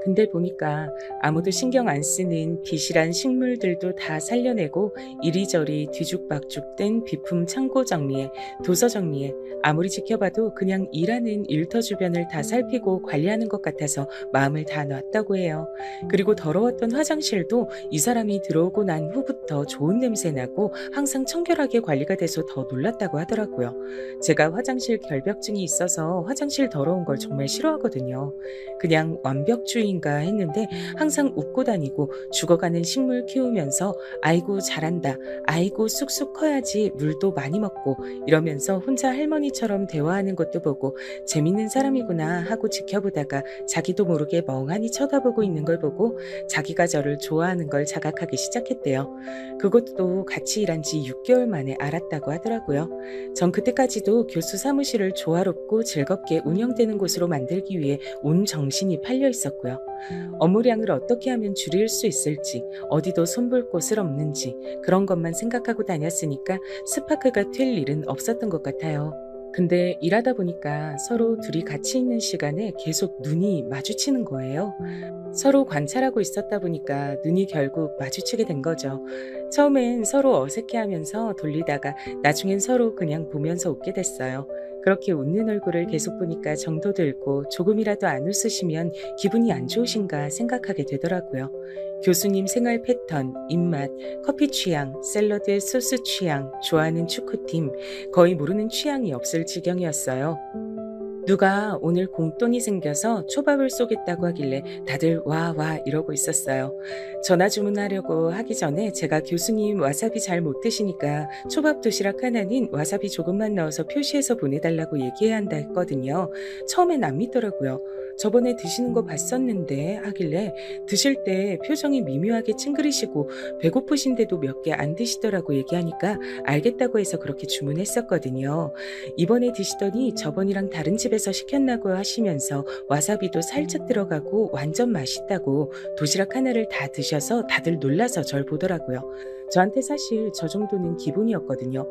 근데 보니까 아무도 신경 안 쓰는 비실한 식물들도 다 살려내고 이리저리 뒤죽박죽된 비품 창고 정리에 도서 정리에 아무리 지켜봐도 그냥 일하는 일터 주변을 다 살피고 관리하는 것 같아서 마음을 다 놨다고 해요. 그리고 더러웠던 화장실도 이 사람이 들어오고 난 후부터 좋은 냄새 나고 항상 청결하게 관리가 돼서 더 놀랐다고 하더라고요. 제가 화장실 결벽증이 있어서 화장실 더러운 걸 정말 싫어하거든요. 그냥 완벽주의인가 했는데 항상 웃고 다니고 죽어가는 식물 키우면서 아이고 잘한다, 아이고 쑥쑥 커야지 물도 많이 먹고 이러면서 혼자 할머니처럼 대화하는 것도 보고 재밌는 사람이구나 하고 지켜보다가 자기도 모르게 멍하니 쳐다보고 있는 걸 보고 자기가 저를 좋아하는 걸 자각하기 시작했대요. 그것도 같이 일한 지 6개월 만에 알았다고 하더라고요. 전 그때까지도 교수 사무실을 조화롭고 즐겁게 운영되는 곳으로 만들기 위해 온 정신이 팔려 있었고요. 업무량을 어떻게 하면 줄일 수 있을지, 어디도 손볼 곳을 없는지 그런 것만 생각하고 다녔으니까 스파크가 튈 일은 없었던 것 같아요. 근데 일하다 보니까 서로 둘이 같이 있는 시간에 계속 눈이 마주치는 거예요. 서로 관찰하고 있었다 보니까 눈이 결국 마주치게 된 거죠. 처음엔 서로 어색해하면서 돌리다가 나중엔 서로 그냥 보면서 웃게 됐어요. 그렇게 웃는 얼굴을 계속 보니까 정도 들고 조금이라도 안 웃으시면 기분이 안 좋으신가 생각하게 되더라고요. 교수님 생활 패턴, 입맛, 커피 취향, 샐러드 소스 취향, 좋아하는 축구팀, 거의 모르는 취향이 없을 지경이었어요. 누가 오늘 공돈이 생겨서 초밥을 쏘겠다고 하길래 다들 와 이러고 있었어요. 전화 주문하려고 하기 전에 제가 교수님 와사비 잘 못 드시니까 초밥 도시락 하나는 와사비 조금만 넣어서 표시해서 보내달라고 얘기해야 한다 했거든요. 처음엔 안 믿더라고요. 저번에 드시는 거 봤었는데 하길래 드실 때 표정이 미묘하게 찡그리시고 배고프신데도 몇 개 안 드시더라고 얘기하니까 알겠다고 해서 그렇게 주문했었거든요. 이번에 드시더니 저번이랑 다른 집에서 시켰나고 하시면서 와사비도 살짝 들어가고 완전 맛있다고 도시락 하나를 다 드셔서 다들 놀라서 절 보더라고요. 저한테 사실 저 정도는 기본이었거든요.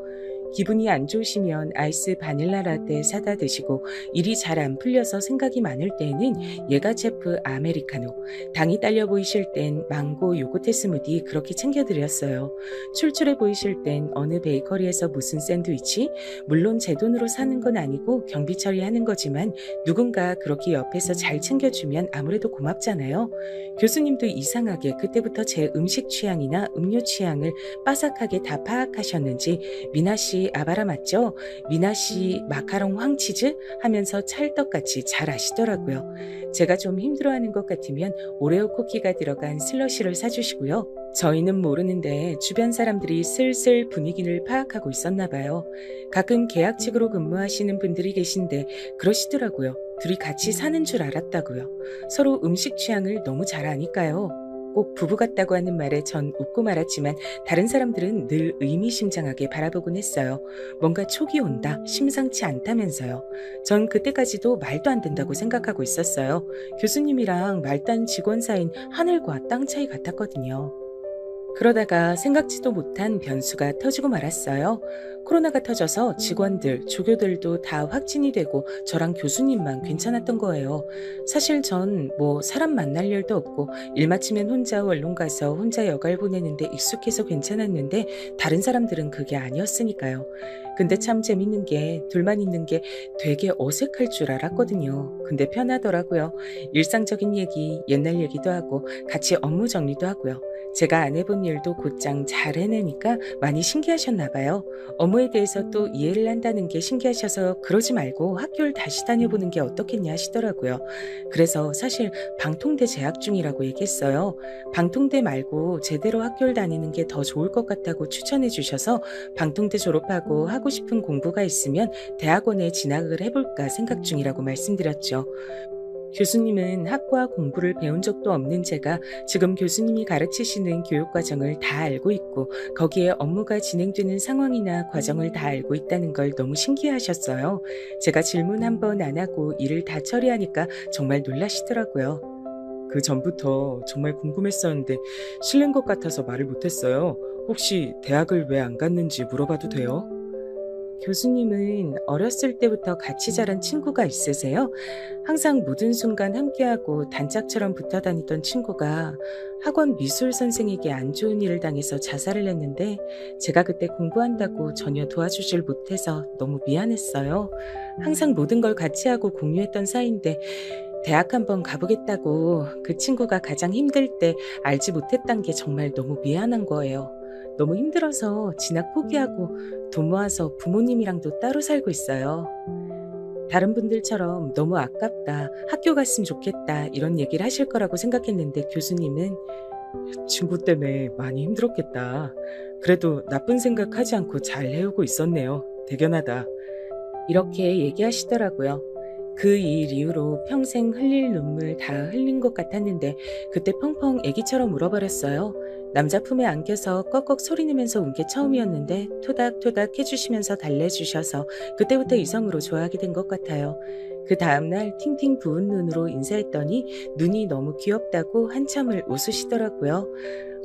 기분이 안 좋으시면 아이스 바닐라 라떼 사다 드시고 일이 잘 안 풀려서 생각이 많을 때에는 예가체프 아메리카노, 당이 딸려 보이실 땐 망고 요거트 스무디 그렇게 챙겨드렸어요. 출출해 보이실 땐 어느 베이커리에서 무슨 샌드위치? 물론 제 돈으로 사는 건 아니고 경비 처리하는 거지만 누군가 그렇게 옆에서 잘 챙겨주면 아무래도 고맙잖아요. 교수님도 이상하게 그때부터 제 음식 취향이나 음료 취향을 빠삭하게 다 파악하셨는지 미나 씨 아바라 맞죠? 미나 씨 마카롱 황치즈? 하면서 찰떡같이 잘 아시더라고요. 제가 좀 힘들어하는 것 같으면 오레오 쿠키가 들어간 슬러시를 사주시고요. 저희는 모르는데 주변 사람들이 슬슬 분위기를 파악하고 있었나 봐요. 가끔 계약직으로 근무하시는 분들이 계신데 그러시더라고요. 둘이 같이 사는 줄 알았다고요. 서로 음식 취향을 너무 잘 아니까요. 꼭 부부 같다고 하는 말에 전 웃고 말았지만 다른 사람들은 늘 의미심장하게 바라보곤 했어요. 뭔가 촉이 온다, 심상치 않다면서요. 전 그때까지도 말도 안 된다고 생각하고 있었어요. 교수님이랑 말단 직원 사이인 하늘과 땅 차이 같았거든요. 그러다가 생각지도 못한 변수가 터지고 말았어요. 코로나가 터져서 직원들, 조교들도 다 확진이 되고 저랑 교수님만 괜찮았던 거예요. 사실 전 사람 만날 일도 없고 일 마치면 혼자 원룸 가서 혼자 여갈 보내는데 익숙해서 괜찮았는데 다른 사람들은 그게 아니었으니까요. 근데 참 재밌는 게 둘만 있는 게 되게 어색할 줄 알았거든요. 근데 편하더라고요. 일상적인 얘기, 옛날 얘기도 하고 같이 업무 정리도 하고요. 제가 안 해본 일도 곧장 잘 해내니까 많이 신기하셨나 봐요. 업무에 대해서 또 이해를 한다는 게 신기하셔서 그러지 말고 학교를 다시 다녀보는 게 어떻겠냐 하시더라고요. 그래서 사실 방통대 재학 중이라고 얘기했어요. 방통대 말고 제대로 학교를 다니는 게 더 좋을 것 같다고 추천해 주셔서 방통대 졸업하고 하고 싶은 공부가 있으면 대학원에 진학을 해볼까 생각 중이라고 말씀드렸죠. 교수님은 학과 공부를 배운 적도 없는 제가 지금 교수님이 가르치시는 교육과정을 다 알고 있고 거기에 업무가 진행되는 상황이나 과정을 다 알고 있다는 걸 너무 신기해하셨어요. 제가 질문 한 번 안 하고 일을 다 처리하니까 정말 놀라시더라고요. 그 전부터 정말 궁금했었는데 실례인 것 같아서 말을 못했어요. 혹시 대학을 왜 안 갔는지 물어봐도 돼요? 교수님은 어렸을 때부터 같이 자란 친구가 있으세요? 항상 모든 순간 함께하고 단짝처럼 붙어 다니던 친구가 학원 미술 선생에게 안 좋은 일을 당해서 자살을 했는데 제가 그때 공부한다고 전혀 도와주질 못해서 너무 미안했어요. 항상 모든 걸 같이 하고 공유했던 사이인데 대학 한번 가보겠다고 그 친구가 가장 힘들 때 알지 못했던 게 정말 너무 미안한 거예요. 너무 힘들어서 진학 포기하고 돈 모아서 부모님이랑도 따로 살고 있어요. 다른 분들처럼 너무 아깝다, 학교 갔으면 좋겠다 이런 얘기를 하실 거라고 생각했는데 교수님은 친구 때문에 많이 힘들었겠다. 그래도 나쁜 생각하지 않고 잘 해오고 있었네요. 대견하다. 이렇게 얘기하시더라고요. 그 일 이후로 평생 흘릴 눈물 다 흘린 것 같았는데 그때 펑펑 애기처럼 울어버렸어요. 남자 품에 안겨서 꺽꺽 소리내면서 운 게 처음이었는데 토닥토닥 해주시면서 달래주셔서 그때부터 이성으로 좋아하게 된 것 같아요. 그 다음날 팅팅 부은 눈으로 인사했더니 눈이 너무 귀엽다고 한참을 웃으시더라고요.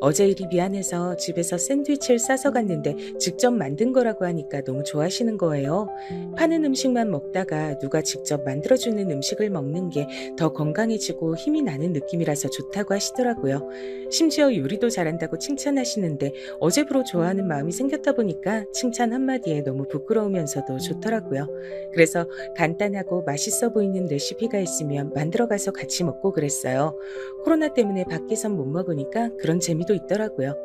어제 일이 미안해서 집에서 샌드위치를 싸서 갔는데 직접 만든 거라고 하니까 너무 좋아하시는 거예요. 파는 음식만 먹다가 누가 직접 만들어주는 음식을 먹는 게 더 건강해지고 힘이 나는 느낌이라서 좋다고 하시더라고요. 심지어 요리도 잘한다고 칭찬하시는데 어제부로 좋아하는 마음이 생겼다 보니까 칭찬 한마디에 너무 부끄러우면서도 좋더라고요. 그래서 간단하고 맛있어 보이는 레시피가 있으면 만들어가서 같이 먹고 그랬어요. 코로나 때문에 밖에선 못 먹으니까 그런 재미도 있더라고요.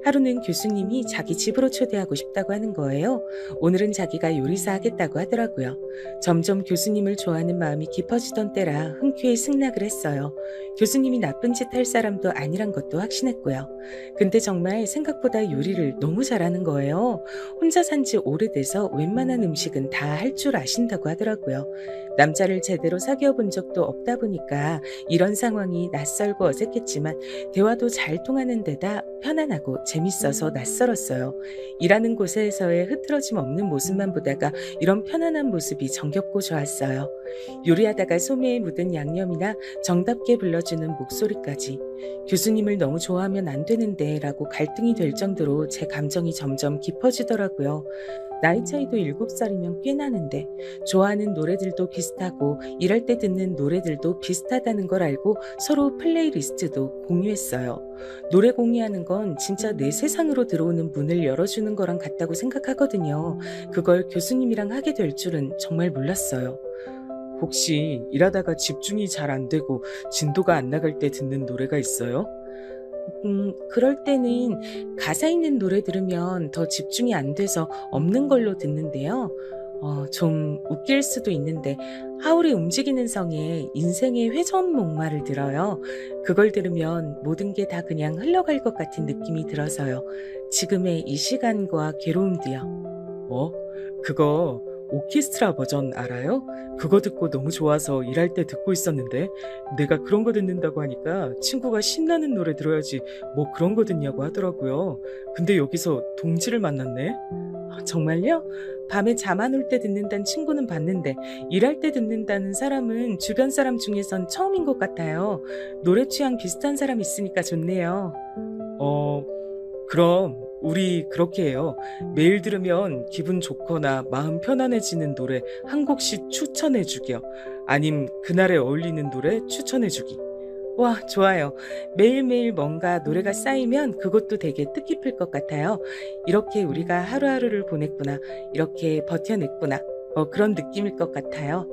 하루는 교수님이 자기 집으로 초대하고 싶다고 하는 거예요. 오늘은 자기가 요리사 하겠다고 하더라고요. 점점 교수님을 좋아하는 마음이 깊어지던 때라 흔쾌히 승낙을 했어요. 교수님이 나쁜 짓 할 사람도 아니란 것도 확신했고요. 근데 정말 생각보다 요리를 너무 잘하는 거예요. 혼자 산 지 오래돼서 웬만한 음식은 다 할 줄 아신다고 하더라고요. 남자를 제대로 사귀어 본 적도 없다 보니까 이런 상황이 낯설고 어색했지만 대화도 잘 통하는 데다 편안하고 재밌어서 낯설었어요. 일하는 곳에서의 흐트러짐 없는 모습만 보다가 이런 편안한 모습이 정겹고 좋았어요. 요리하다가 소매에 묻은 양념이나 정답게 불러주는 목소리까지 교수님을 너무 좋아하면 안 되는데 라고 갈등이 될 정도로 제 감정이 점점 깊어지더라고요. 나이 차이도 7살이면 꽤 나는데 좋아하는 노래들도 비슷하고 일할 때 듣는 노래들도 비슷하다는 걸 알고 서로 플레이리스트도 공유했어요. 노래 공유하는 건 진짜 내 세상으로 들어오는 문을 열어주는 거랑 같다고 생각하거든요. 그걸 교수님이랑 하게 될 줄은 정말 몰랐어요. 혹시 일하다가 집중이 잘 안 되고 진도가 안 나갈 때 듣는 노래가 있어요? 그럴 때는 가사 있는 노래 들으면 더 집중이 안 돼서 없는 걸로 듣는데요. 좀 웃길 수도 있는데 하울의 움직이는 성에 인생의 회전목마를 들어요. 그걸 들으면 모든 게 다 그냥 흘러갈 것 같은 느낌이 들어서요. 지금의 이 시간과 괴로움도요. 그거 오케스트라 버전 알아요? 그거 듣고 너무 좋아서 일할 때 듣고 있었는데 내가 그런 거 듣는다고 하니까 친구가 신나는 노래 들어야지 뭐 그런 거 듣냐고 하더라고요. 근데 여기서 동지를 만났네? 정말요? 밤에 잠 안 올 때 듣는다는 친구는 봤는데 일할 때 듣는다는 사람은 주변 사람 중에선 처음인 것 같아요. 노래 취향 비슷한 사람 있으니까 좋네요. 그럼 우리 그렇게 해요. 매일 들으면 기분 좋거나 마음 편안해지는 노래 한 곡씩 추천해주기요. 아님 그날에 어울리는 노래 추천해주기. 와, 좋아요. 매일매일 뭔가 노래가 쌓이면 그것도 되게 뜻깊을 것 같아요. 이렇게 우리가 하루하루를 보냈구나. 이렇게 버텨냈구나. 그런 느낌일 것 같아요.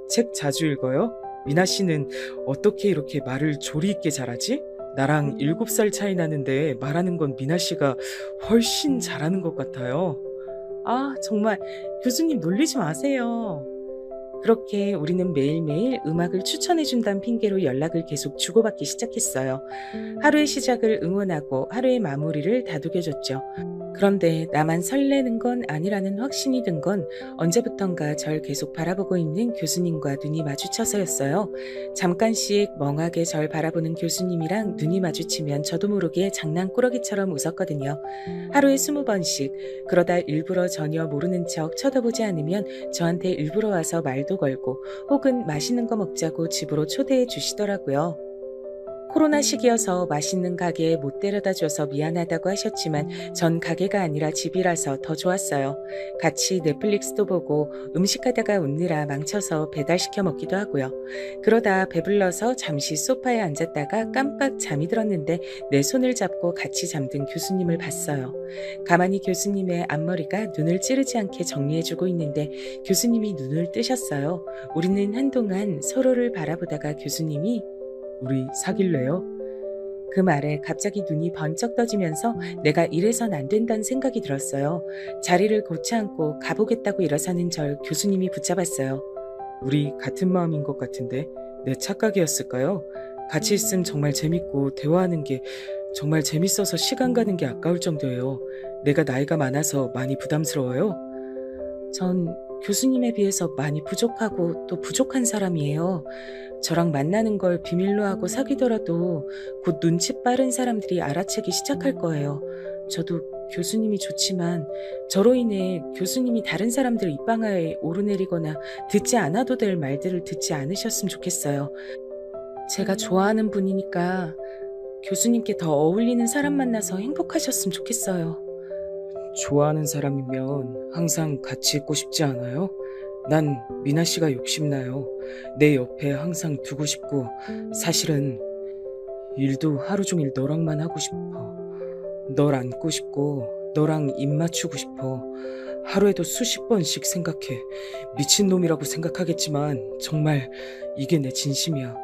책 자주 읽어요? 미나 씨는 어떻게 이렇게 말을 조리 있게 잘하지? 나랑 7살 차이 나는데 말하는 건 미나 씨가 훨씬 잘하는 것 같아요. 아, 정말 교수님 놀리지 마세요. 그렇게 우리는 매일매일 음악을 추천해준다는 핑계로 연락을 계속 주고받기 시작했어요. 하루의 시작을 응원하고 하루의 마무리를 다독여줬죠. 그런데 나만 설레는 건 아니라는 확신이 든 건 언제부턴가 절 계속 바라보고 있는 교수님과 눈이 마주쳐서였어요. 잠깐씩 멍하게 절 바라보는 교수님이랑 눈이 마주치면 저도 모르게 장난꾸러기처럼 웃었거든요. 하루에 20번씩. 그러다 일부러 전혀 모르는 척 쳐다보지 않으면 저한테 일부러 와서 말도 걸고 혹은 맛있는 거 먹자고 집으로 초대해 주시더라고요. 코로나 시기여서 맛있는 가게에 못 데려다 줘서 미안하다고 하셨지만 전 가게가 아니라 집이라서 더 좋았어요. 같이 넷플릭스도 보고 음식하다가 웃느라 망쳐서 배달시켜 먹기도 하고요. 그러다 배불러서 잠시 소파에 앉았다가 깜빡 잠이 들었는데 내 손을 잡고 같이 잠든 교수님을 봤어요. 가만히 교수님의 앞머리가 눈을 찌르지 않게 정리해주고 있는데 교수님이 눈을 뜨셨어요. 우리는 한동안 서로를 바라보다가 교수님이 우리 사귈래요? 그 말에 갑자기 눈이 번쩍 떠지면서 내가 이래선 안 된다는 생각이 들었어요. 자리를 고쳐앉고 가보겠다고 일어서는 절 교수님이 붙잡았어요. 우리 같은 마음인 것 같은데 내 착각이었을까요? 같이 있으면 정말 재밌고 대화하는 게 정말 재밌어서 시간 가는 게 아까울 정도예요. 내가 나이가 많아서 많이 부담스러워요? 전 교수님에 비해서 많이 부족하고 또 부족한 사람이에요. 저랑 만나는 걸 비밀로 하고 사귀더라도 곧 눈치 빠른 사람들이 알아채기 시작할 거예요. 저도 교수님이 좋지만 저로 인해 교수님이 다른 사람들 입방아에 오르내리거나 듣지 않아도 될 말들을 듣지 않으셨으면 좋겠어요. 제가 좋아하는 분이니까 교수님께 더 어울리는 사람 만나서 행복하셨으면 좋겠어요. 좋아하는 사람이면 항상 같이 있고 싶지 않아요? 난 미나 씨가 욕심나요. 내 옆에 항상 두고 싶고 사실은 일도 하루 종일 너랑만 하고 싶어. 널 안고 싶고 너랑 입 맞추고 싶어. 하루에도 수십 번씩 생각해. 미친놈이라고 생각하겠지만 정말 이게 내 진심이야.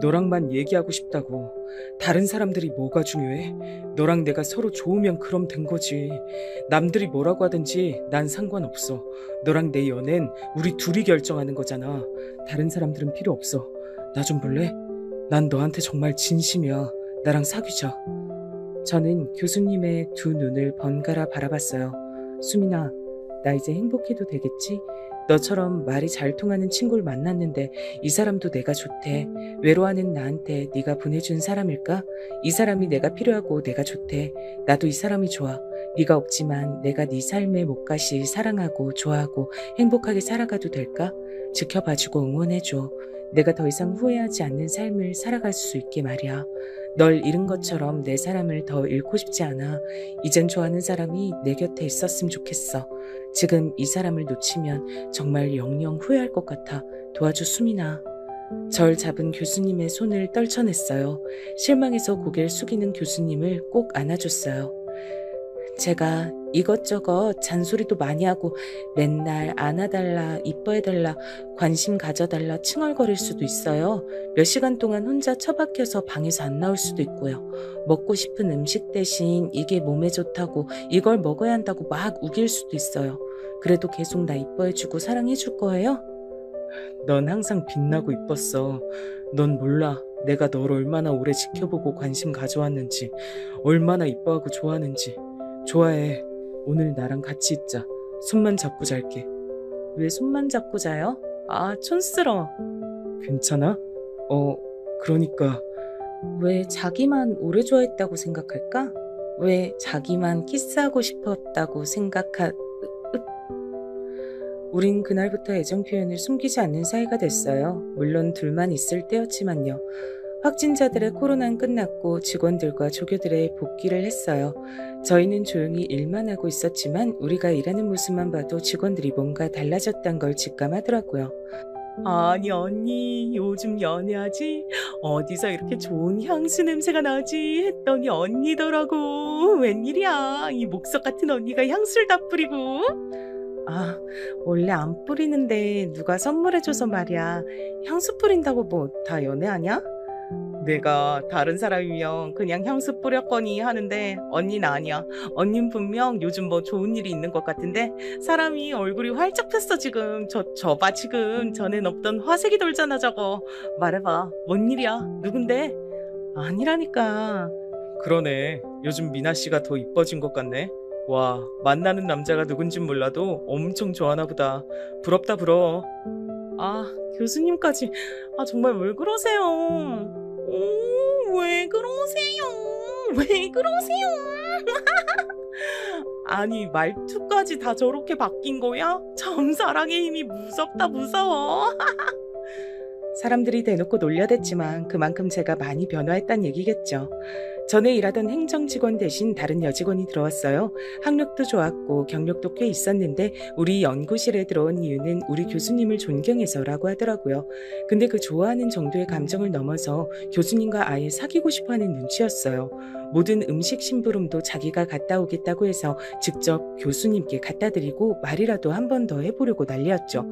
너랑만 얘기하고 싶다고. 다른 사람들이 뭐가 중요해? 너랑 내가 서로 좋으면 그럼 된 거지. 남들이 뭐라고 하든지 난 상관없어. 너랑 내 연애는 우리 둘이 결정하는 거잖아. 다른 사람들은 필요 없어. 나 좀 볼래? 난 너한테 정말 진심이야. 나랑 사귀자. 저는 교수님의 두 눈을 번갈아 바라봤어요. 수민아, 나 이제 행복해도 되겠지? 너처럼 말이 잘 통하는 친구를 만났는데 이 사람도 내가 좋대. 외로워하는 나한테 네가 보내준 사람일까? 이 사람이 내가 필요하고 내가 좋대. 나도 이 사람이 좋아. 네가 없지만 내가 네 삶의 몫같이 사랑하고 좋아하고 행복하게 살아가도 될까? 지켜봐주고 응원해줘. 내가 더 이상 후회하지 않는 삶을 살아갈 수 있게 말이야. 널 잃은 것처럼 내 사람을 더 잃고 싶지 않아. 이젠 좋아하는 사람이 내 곁에 있었으면 좋겠어. 지금 이 사람을 놓치면 정말 영영 후회할 것 같아. 도와줘, 수민아. 절 잡은 교수님의 손을 떨쳐냈어요. 실망해서 고개를 숙이는 교수님을 꼭 안아줬어요. 제가 이것저것 잔소리도 많이 하고 맨날 안아달라, 이뻐해달라, 관심 가져달라 칭얼거릴 수도 있어요. 몇 시간 동안 혼자 처박혀서 방에서 안 나올 수도 있고요. 먹고 싶은 음식 대신 이게 몸에 좋다고 이걸 먹어야 한다고 막 우길 수도 있어요. 그래도 계속 나 이뻐해주고 사랑해줄 거예요? 넌 항상 빛나고 이뻤어. 넌 몰라. 내가 너를 얼마나 오래 지켜보고 관심 가져왔는지, 얼마나 이뻐하고 좋아하는지. 좋아해. 오늘 나랑 같이 있자. 손만 잡고 잘게. 왜 손만 잡고 자요? 아, 촌스러워. 괜찮아? 그러니까 왜 자기만 오래 좋아했다고 생각할까? 왜 자기만 키스하고 싶었다고 우린 그날부터 애정 표현을 숨기지 않는 사이가 됐어요. 물론 둘만 있을 때였지만요. 확진자들의 코로나는 끝났고 직원들과 조교들의 복귀를 했어요. 저희는 조용히 일만 하고 있었지만 우리가 일하는 모습만 봐도 직원들이 뭔가 달라졌단 걸 직감하더라고요. 아니 언니 요즘 연애하지? 어디서 이렇게 좋은 향수 냄새가 나지? 했더니 언니더라고. 웬일이야? 이 목석 같은 언니가 향수를 다 뿌리고. 아, 원래 안 뿌리는데 누가 선물해줘서 말이야. 향수 뿌린다고 뭐 다 연애하냐? 내가 다른 사람이면 그냥 향수 뿌렸거니 하는데 언니는 아니야. 언니는 분명 요즘 뭐 좋은 일이 있는 것 같은데 사람이 얼굴이 활짝 폈어 지금. 저 봐 지금 전엔 없던 화색이 돌잖아 저거. 말해봐 뭔 일이야? 누군데? 아니라니까. 그러네. 요즘 미나 씨가 더 이뻐진 것 같네. 와, 만나는 남자가 누군진 몰라도 엄청 좋아하나 보다. 부럽다 부러워. 아, 교수님까지. 아, 정말 왜 그러세요? 왜 그러세요? 왜 그러세요? 아니 말투까지 다 저렇게 바뀐 거야? 참 사랑의 힘이 무섭다 무서워. 사람들이 대놓고 놀려댔지만 그만큼 제가 많이 변화했단 얘기겠죠. 전에 일하던 행정직원 대신 다른 여직원이 들어왔어요. 학력도 좋았고 경력도 꽤 있었는데 우리 연구실에 들어온 이유는 우리 교수님을 존경해서라고 하더라고요. 근데 그 좋아하는 정도의 감정을 넘어서 교수님과 아예 사귀고 싶어하는 눈치였어요. 모든 음식 심부름도 자기가 갔다 오겠다고 해서 직접 교수님께 갖다 드리고 말이라도 한 번 더 해보려고 난리였죠.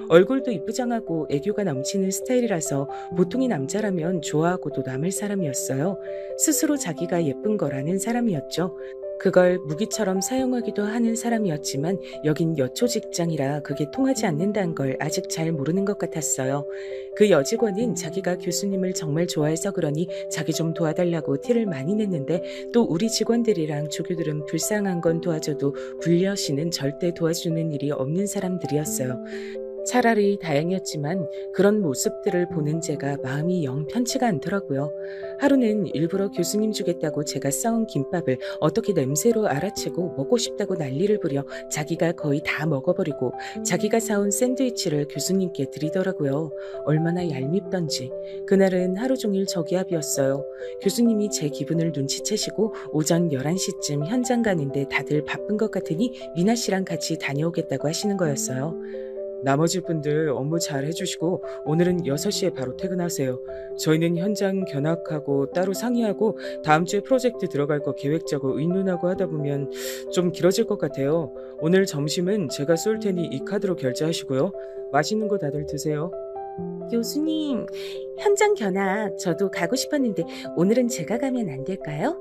얼굴도 이쁘장하고 애교가 넘치는 스타일이라서 보통의 남자라면 좋아하고도 남을 사람이었어요. 스스로 자기가 예쁜 거라는 사람이었죠. 그걸 무기처럼 사용하기도 하는 사람이었지만 여긴 여초 직장이라 그게 통하지 않는다는 걸 아직 잘 모르는 것 같았어요. 그 여직원은 자기가 교수님을 정말 좋아해서 그러니 자기 좀 도와달라고 티를 많이 냈는데 또 우리 직원들이랑 조교들은 불쌍한 건 도와줘도 불려시는 절대 도와주는 일이 없는 사람들이었어요. 차라리 다행이었지만 그런 모습들을 보는 제가 마음이 영 편치가 않더라고요. 하루는 일부러 교수님 주겠다고 제가 싸운 김밥을 어떻게 냄새로 알아채고 먹고 싶다고 난리를 부려 자기가 거의 다 먹어버리고 자기가 사온 샌드위치를 교수님께 드리더라고요. 얼마나 얄밉던지. 그날은 하루 종일 저기압이었어요. 교수님이 제 기분을 눈치채시고 오전 11시쯤 현장 가는데 다들 바쁜 것 같으니 미나 씨랑 같이 다녀오겠다고 하시는 거였어요. 나머지 분들 업무 잘 해주시고 오늘은 6시에 바로 퇴근하세요. 저희는 현장 견학하고 따로 상의하고 다음 주에 프로젝트 들어갈 거 계획 짜고 의논하고 하다 보면 좀 길어질 것 같아요. 오늘 점심은 제가 쏠 테니 이 카드로 결제하시고요. 맛있는 거 다들 드세요. 교수님, 현장 견학 저도 가고 싶었는데 오늘은 제가 가면 안 될까요?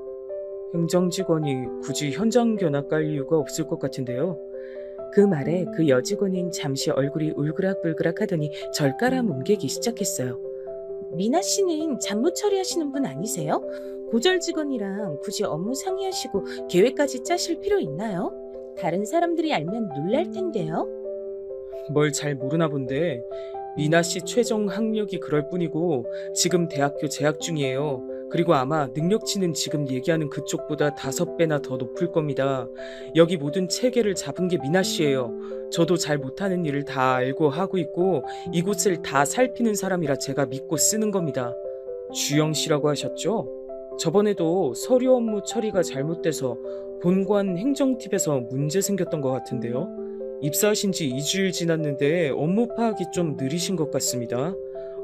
행정직원이 굳이 현장 견학 갈 이유가 없을 것 같은데요. 그 말에 그 여직원은 잠시 얼굴이 울그락불그락 하더니 절 깔아뭉개기 시작했어요. 미나 씨는 잡무 처리하시는 분 아니세요? 고졸 직원이랑 굳이 업무 상의하시고 계획까지 짜실 필요 있나요? 다른 사람들이 알면 놀랄 텐데요. 뭘 잘 모르나 본데 미나 씨 최종 학력이 그럴 뿐이고 지금 대학교 재학 중이에요. 그리고 아마 능력치는 지금 얘기하는 그쪽보다 5배나 더 높을 겁니다. 여기 모든 체계를 잡은 게 미나 씨예요. 저도 잘 못하는 일을 다 알고 하고 있고 이곳을 다 살피는 사람이라 제가 믿고 쓰는 겁니다. 주영 씨라고 하셨죠? 저번에도 서류 업무 처리가 잘못돼서 본관 행정팀에서 문제 생겼던 것 같은데요. 입사하신 지 2주일 지났는데 업무 파악이 좀 느리신 것 같습니다.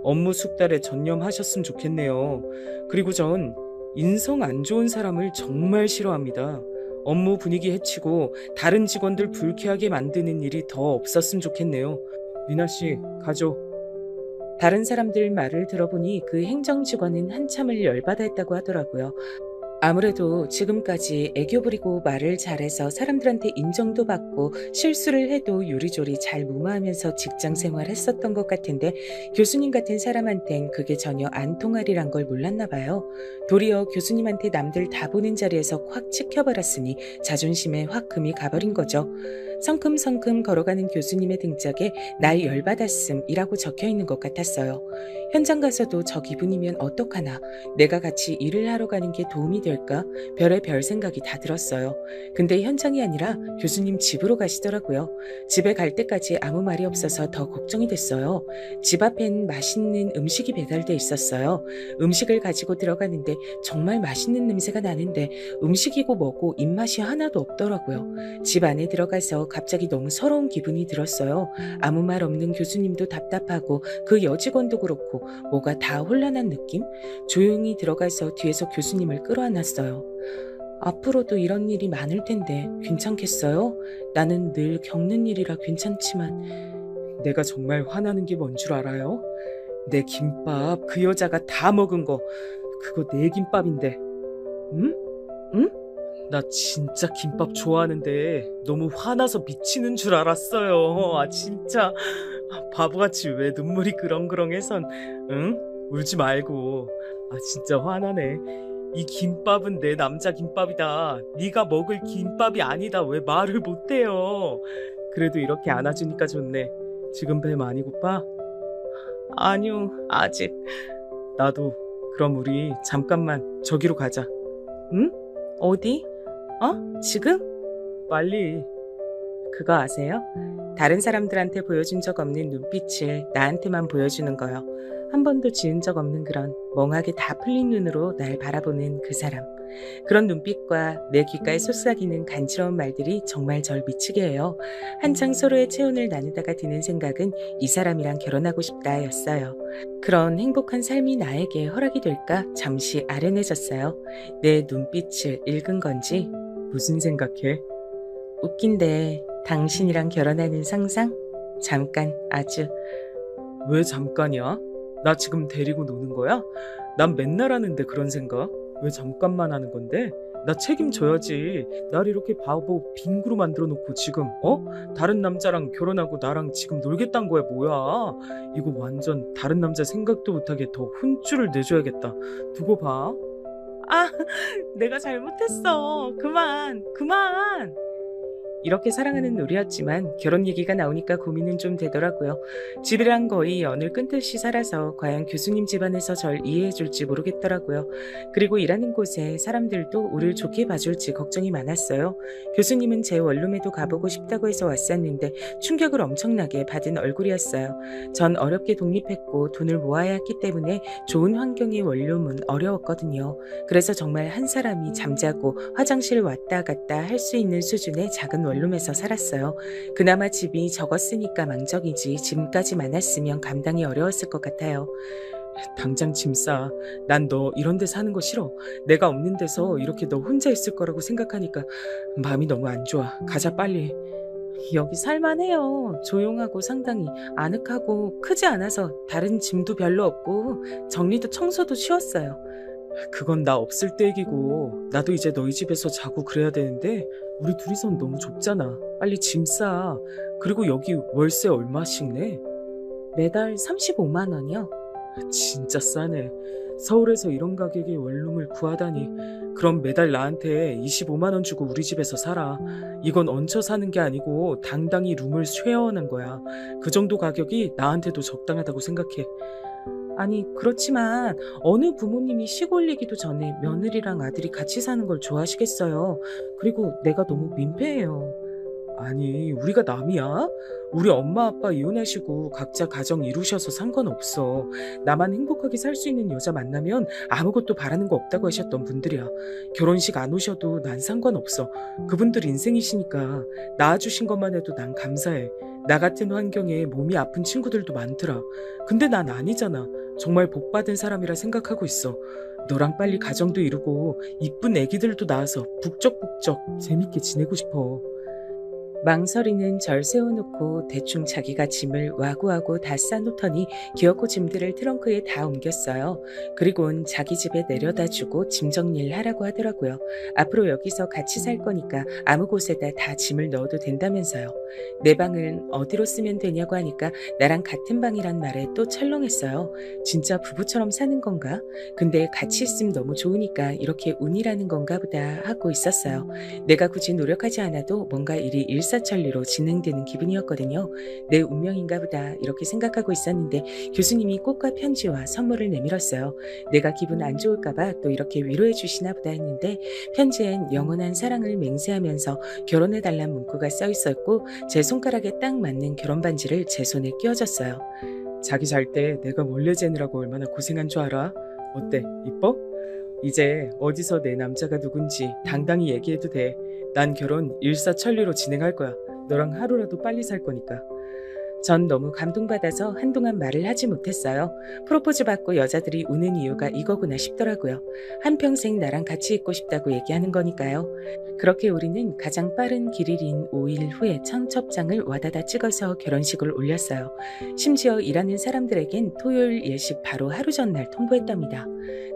업무 숙달에 전념하셨으면 좋겠네요. 그리고 전 인성 안 좋은 사람을 정말 싫어합니다. 업무 분위기 해치고 다른 직원들 불쾌하게 만드는 일이 더 없었으면 좋겠네요. 미나 씨, 가죠. 다른 사람들 말을 들어보니 그 행정직원은 한참을 열받아 했다고 하더라고요. 아무래도 지금까지 애교 부리고 말을 잘해서 사람들한테 인정도 받고 실수를 해도 요리조리 잘 무마하면서 직장 생활 했었던 것 같은데 교수님 같은 사람한텐 그게 전혀 안 통하리란 걸 몰랐나 봐요. 도리어 교수님한테 남들 다 보는 자리에서 확 찍혀버렸으니 자존심에 확 금이 가버린 거죠. 성큼성큼 걸어가는 교수님의 등짝에 날 열받았음이라고 적혀있는 것 같았어요. 현장 가서도 저 기분이면 어떡하나, 내가 같이 일을 하러 가는 게 도움이 될까? 별의별 생각이 다 들었어요. 근데 현장이 아니라 교수님 집으로 가시더라고요. 집에 갈 때까지 아무 말이 없어서 더 걱정이 됐어요. 집 앞엔 맛있는 음식이 배달돼 있었어요. 음식을 가지고 들어가는데 정말 맛있는 냄새가 나는데 음식이고 뭐고 입맛이 하나도 없더라고요. 집 안에 들어가서 갑자기 너무 서러운 기분이 들었어요. 아무 말 없는 교수님도 답답하고 그 여직원도 그렇고 뭐가 다 혼란한 느낌? 조용히 들어가서 뒤에서 교수님을 끌어안았어요. 앞으로도 이런 일이 많을 텐데 괜찮겠어요? 나는 늘 겪는 일이라 괜찮지만. 내가 정말 화나는 게 뭔 줄 알아요? 내 김밥 그 여자가 다 먹은 거 그거 내 김밥인데. 응? 응? 나 진짜 김밥 좋아하는데 너무 화나서 미치는 줄 알았어요. 아 진짜 바보같이 왜 눈물이 그렁그렁해선. 응? 울지 말고. 아 진짜 화나네. 이 김밥은 내 남자 김밥이다. 네가 먹을 김밥이 아니다. 왜 말을 못해요. 그래도 이렇게 안아주니까 좋네. 지금 배 많이 고파? 아니요, 아직. 나도. 그럼 우리 잠깐만 저기로 가자. 응? 어디? 지금? 빨리. 그거 아세요? 다른 사람들한테 보여준 적 없는 눈빛을 나한테만 보여주는 거요. 한 번도 지은 적 없는 그런 멍하게 다 풀린 눈으로 날 바라보는 그 사람. 그런 눈빛과 내 귓가에 솟아기는 간지러운 말들이 정말 절 미치게 해요. 한창 서로의 체온을 나누다가 드는 생각은 이 사람이랑 결혼하고 싶다 였어요. 그런 행복한 삶이 나에게 허락이 될까 잠시 아련해졌어요. 내 눈빛을 읽은 건지. 무슨 생각해? 웃긴데 당신이랑 결혼하는 상상? 잠깐 아주. 왜 잠깐이야? 나 지금 데리고 노는 거야? 난 맨날 하는데 그런 생각? 왜 잠깐만 하는 건데? 나 책임져야지. 날 이렇게 바보 빙구로 만들어 놓고 지금 다른 남자랑 결혼하고 나랑 지금 놀겠다는 거야 뭐야? 이거 완전 다른 남자 생각도 못하게 더 혼쭐을 내줘야겠다. 두고 봐. 아, 내가 잘못했어. 그만. 이렇게 사랑하는 놀이였지만 결혼 얘기가 나오니까 고민은 좀 되더라고요. 집이랑 거의 연을 끊듯이 살아서 과연 교수님 집안에서 절 이해해줄지 모르겠더라고요. 그리고 일하는 곳에 사람들도 우리를 좋게 봐줄지 걱정이 많았어요. 교수님은 제 원룸에도 가보고 싶다고 해서 왔었는데 충격을 엄청나게 받은 얼굴이었어요. 전 어렵게 독립했고 돈을 모아야 했기 때문에 좋은 환경의 원룸은 어려웠거든요. 그래서 정말 한 사람이 잠자고 화장실 왔다 갔다 할 수 있는 수준의 작은 원룸에서 살았어요. 그나마 집이 적었으니까 망정이지 지금까지 많았으면 감당이 어려웠을 것 같아요. 당장 짐 싸. 난 너 이런 데 사는 거 싫어. 내가 없는 데서 이렇게 너 혼자 있을 거라고 생각하니까 마음이 너무 안 좋아. 가자 빨리. 여기 살만해요. 조용하고 상당히 아늑하고 크지 않아서 다른 짐도 별로 없고 정리도 청소도 쉬웠어요. 그건 나 없을 때 얘기고 나도 이제 너희 집에서 자고 그래야 되는데 우리 둘이선 너무 좁잖아. 빨리 짐 싸. 그리고 여기 월세 얼마씩 내? 매달 35만 원이요. 진짜 싸네. 서울에서 이런 가격의 원룸을 구하다니. 그럼 매달 나한테 25만 원 주고 우리 집에서 살아. 이건 얹혀 사는 게 아니고 당당히 룸을 쉐어하는 거야. 그 정도 가격이 나한테도 적당하다고 생각해. 아니, 그렇지만 어느 부모님이 시골 얘기도 전에 며느리랑 아들이 같이 사는 걸 좋아하시겠어요. 그리고 내가 너무 민폐예요. 아니, 우리가 남이야? 우리 엄마 아빠 이혼하시고 각자 가정 이루셔서 상관없어. 나만 행복하게 살 수 있는 여자 만나면 아무것도 바라는 거 없다고 하셨던 분들이야. 결혼식 안 오셔도 난 상관없어. 그분들 인생이시니까 낳아주신 것만 해도 난 감사해. 나 같은 환경에 몸이 아픈 친구들도 많더라. 근데 난 아니잖아. 정말 복 받은 사람이라 생각하고 있어. 너랑 빨리 가정도 이루고 이쁜 애기들도 낳아서 북적북적 재밌게 지내고 싶어. 망설이는 절 세워놓고 대충 자기가 짐을 와구와구 다 싸놓더니 기어코 짐들을 트렁크에 다 옮겼어요. 그리고는 자기 집에 내려다 주고 짐 정리를 하라고 하더라고요. 앞으로 여기서 같이 살 거니까 아무 곳에다 다 짐을 넣어도 된다면서요. 내 방은 어디로 쓰면 되냐고 하니까 나랑 같은 방이란 말에 또 철렁했어요. 진짜 부부처럼 사는 건가? 근데 같이 있으면 너무 좋으니까 이렇게 운이라는 건가 보다 하고 있었어요. 내가 굳이 노력하지 않아도 뭔가 일이 일사천리로 진행되는 기분이었거든요. 내 운명인가 보다 이렇게 생각하고 있었는데 교수님이 꽃과 편지와 선물을 내밀었어요. 내가 기분 안 좋을까봐 또 이렇게 위로해 주시나 보다 했는데 편지엔 영원한 사랑을 맹세하면서 결혼해달란 문구가 써 있었고 제 손가락에 딱 맞는 결혼 반지를 제 손에 끼워줬어요. 자기 잘 때 내가 몰래 재느라고 얼마나 고생한 줄 알아? 어때? 이뻐? 이제 어디서 내 남자가 누군지 당당히 얘기해도 돼. 난 결혼 일사천리로 진행할 거야. 너랑 하루라도 빨리 살 거니까. 전 너무 감동받아서 한동안 말을 하지 못했어요. 프로포즈 받고 여자들이 우는 이유가 이거구나 싶더라고요. 한평생 나랑 같이 있고 싶다고 얘기하는 거니까요. 그렇게 우리는 가장 빠른 길일인 5일 후에 청첩장을 와다다 찍어서 결혼식을 올렸어요. 심지어 일하는 사람들에겐 토요일 예식 바로 하루 전날 통보했답니다.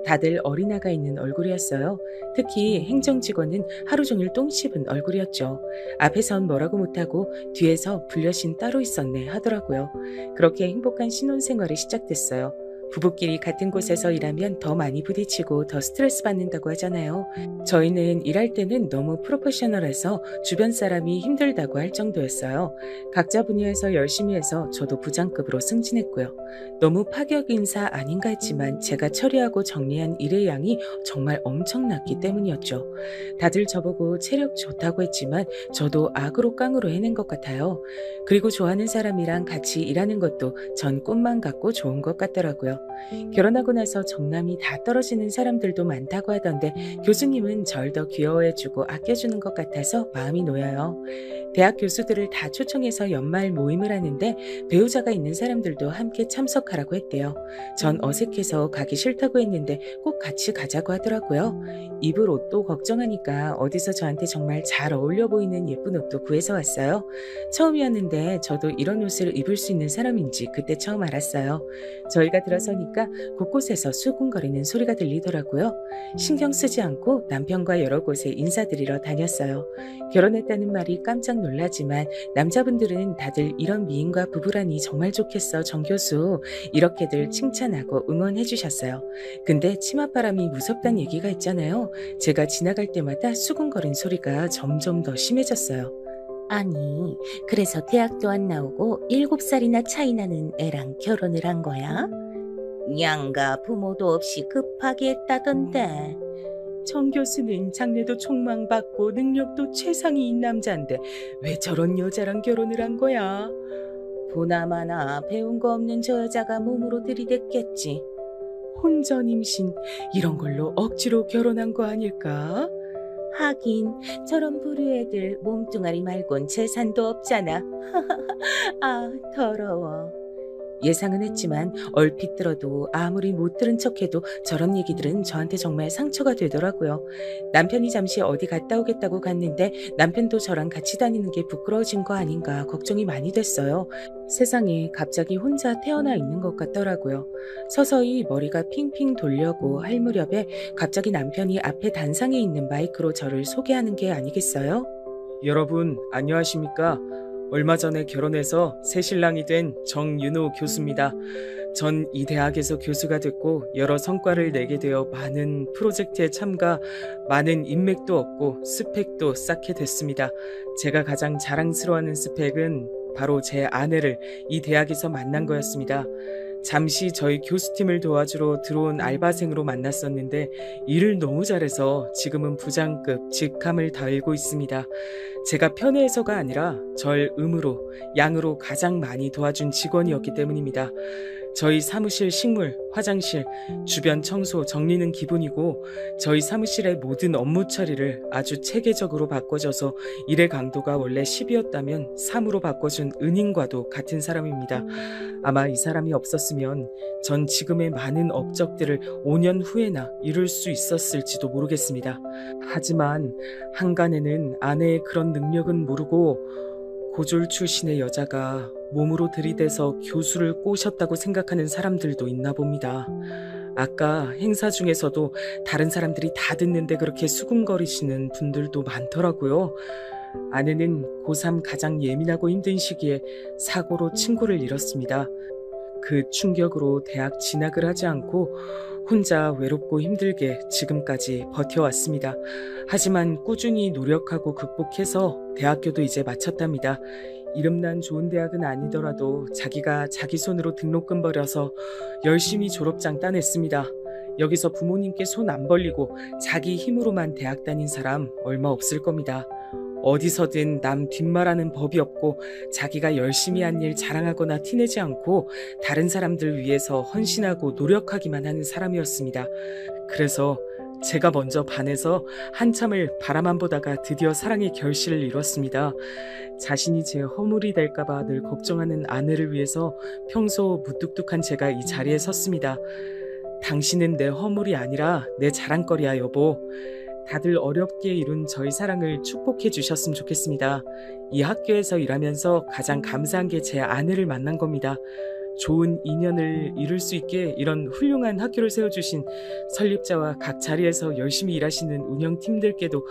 다들 어린아가 있는 얼굴이었어요. 특히 행정직원은 하루 종일 똥 씹은 얼굴이었죠. 앞에선 뭐라고 못하고 뒤에서 불려신 따로 있었네 하더라고요. 그렇게 행복한 신혼생활이 시작됐어요. 부부끼리 같은 곳에서 일하면 더 많이 부딪히고 더 스트레스 받는다고 하잖아요. 저희는 일할 때는 너무 프로페셔널해서 주변 사람이 힘들다고 할 정도였어요. 각자 분야에서 열심히 해서 저도 부장급으로 승진했고요. 너무 파격 인사 아닌가 했지만 제가 처리하고 정리한 일의 양이 정말 엄청났기 때문이었죠. 다들 저보고 체력 좋다고 했지만 저도 악으로 깡으로 해낸 것 같아요. 그리고 좋아하는 사람이랑 같이 일하는 것도 전 꿈만 같고 좋은 것 같더라고요. 결혼하고 나서 정남이 다 떨어지는 사람들도 많다고 하던데 교수님은 절 더 귀여워해주고 아껴주는 것 같아서 마음이 놓여요. 대학 교수들을 다 초청해서 연말 모임을 하는데 배우자가 있는 사람들도 함께 참석하라고 했대요. 전 어색해서 가기 싫다고 했는데 꼭 같이 가자고 하더라고요. 입을 옷도 걱정하니까 어디서 저한테 정말 잘 어울려 보이는 예쁜 옷도 구해서 왔어요. 처음이었는데 저도 이런 옷을 입을 수 있는 사람인지 그때 처음 알았어요. 저희가 들어서니까 곳곳에서 수군거리는 소리가 들리더라고요. 신경 쓰지 않고 남편과 여러 곳에 인사드리러 다녔어요. 결혼했다는 말이 깜짝 놀라지만 남자분들은 다들 이런 미인과 부부라니 정말 좋겠어 정 교수 이렇게들 칭찬하고 응원해 주셨어요. 근데 치맛바람이 무섭다는 얘기가 있잖아요. 제가 지나갈 때마다 수군거린 소리가 점점 더 심해졌어요. 아니, 그래서 대학도 안 나오고 7살이나 차이 나는 애랑 결혼을 한 거야? 양가 부모도 없이 급하게 했다던데. 정 교수는 장래도 촉망받고 능력도 최상위인 남자인데 왜 저런 여자랑 결혼을 한 거야? 보나마나 배운 거 없는 저 여자가 몸으로 들이댔겠지. 혼전 임신 이런 걸로 억지로 결혼한 거 아닐까? 하긴 저런 부류 애들 몸뚱아리 말곤 재산도 없잖아. 아, 더러워. 예상은 했지만 얼핏 들어도 아무리 못 들은 척해도 저런 얘기들은 저한테 정말 상처가 되더라고요. 남편이 잠시 어디 갔다 오겠다고 갔는데 남편도 저랑 같이 다니는 게 부끄러워진 거 아닌가 걱정이 많이 됐어요. 세상에 갑자기 혼자 태어나 있는 것 같더라고요. 서서히 머리가 핑핑 돌려고 할 무렵에 갑자기 남편이 앞에 단상에 있는 마이크로 저를 소개하는 게 아니겠어요? 여러분 안녕하십니까? 얼마 전에 결혼해서 새신랑이 된 정윤호 교수입니다. 전 이 대학에서 교수가 됐고 여러 성과를 내게 되어 많은 프로젝트에 참가, 많은 인맥도 얻고 스펙도 쌓게 됐습니다. 제가 가장 자랑스러워하는 스펙은 바로 제 아내를 이 대학에서 만난 거였습니다. 잠시 저희 교수팀을 도와주러 들어온 알바생으로 만났었는데 일을 너무 잘해서 지금은 부장급 직함을 달고 있습니다. 제가 편애해서가 아니라 절 음으로, 양으로 가장 많이 도와준 직원이었기 때문입니다. 저희 사무실 식물, 화장실, 주변 청소, 정리는 기본이고 저희 사무실의 모든 업무 처리를 아주 체계적으로 바꿔줘서 일의 강도가 원래 10이었다면 3으로 바꿔준 은인과도 같은 사람입니다. 아마 이 사람이 없었으면 전 지금의 많은 업적들을 5년 후에나 이룰 수 있었을지도 모르겠습니다. 하지만 한간에는 아내의 그런 능력은 모르고 고졸 출신의 여자가 몸으로 들이대서 교수를 꼬셨다고 생각하는 사람들도 있나 봅니다. 아까 행사 중에서도 다른 사람들이 다 듣는데 그렇게 수군거리시는 분들도 많더라고요. 아내는 고3 가장 예민하고 힘든 시기에 사고로 친구를 잃었습니다. 그 충격으로 대학 진학을 하지 않고 혼자 외롭고 힘들게 지금까지 버텨왔습니다. 하지만 꾸준히 노력하고 극복해서 대학교도 이제 마쳤답니다. 이름난 좋은 대학은 아니더라도 자기가 자기 손으로 등록금 벌여서 열심히 졸업장 따냈습니다. 여기서 부모님께 손 안 벌리고 자기 힘으로만 대학 다닌 사람 얼마 없을 겁니다. 어디서든 남 뒷말하는 법이 없고 자기가 열심히 한 일 자랑하거나 티내지 않고 다른 사람들 위해서 헌신하고 노력하기만 하는 사람이었습니다. 그래서 제가 먼저 반해서 한참을 바라만 보다가 드디어 사랑의 결실을 이뤘습니다. 자신이 제 허물이 될까봐 늘 걱정하는 아내를 위해서 평소 무뚝뚝한 제가 이 자리에 섰습니다. 당신은 내 허물이 아니라 내 자랑거리야 여보. 다들 어렵게 이룬 저희 사랑을 축복해 주셨으면 좋겠습니다. 이 학교에서 일하면서 가장 감사한 게 제 아내를 만난 겁니다. 좋은 인연을 이룰 수 있게 이런 훌륭한 학교를 세워주신 설립자와 각 자리에서 열심히 일하시는 운영팀들께도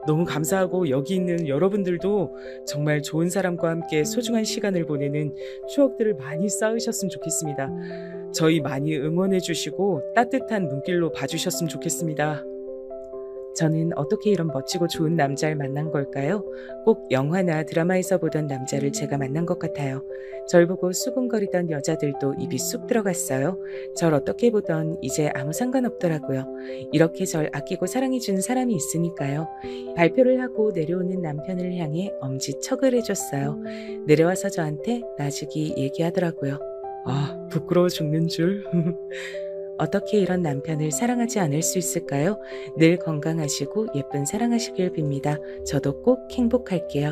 너무 감사하고 여기 있는 여러분들도 정말 좋은 사람과 함께 소중한 시간을 보내는 추억들을 많이 쌓으셨으면 좋겠습니다. 저희 많이 응원해 주시고 따뜻한 눈길로 봐주셨으면 좋겠습니다. 저는 어떻게 이런 멋지고 좋은 남자를 만난 걸까요? 꼭 영화나 드라마에서 보던 남자를 제가 만난 것 같아요. 절 보고 수군거리던 여자들도 입이 쑥 들어갔어요. 절 어떻게 보던 이제 아무 상관없더라고요. 이렇게 절 아끼고 사랑해준 사람이 있으니까요. 발표를 하고 내려오는 남편을 향해 엄지척을 해줬어요. 내려와서 저한테 나직이 얘기하더라고요. 아, 부끄러워 죽는 줄. 어떻게 이런 남편을 사랑하지 않을 수 있을까요? 늘 건강하시고 예쁜 사랑하시길 빕니다. 저도 꼭 행복할게요.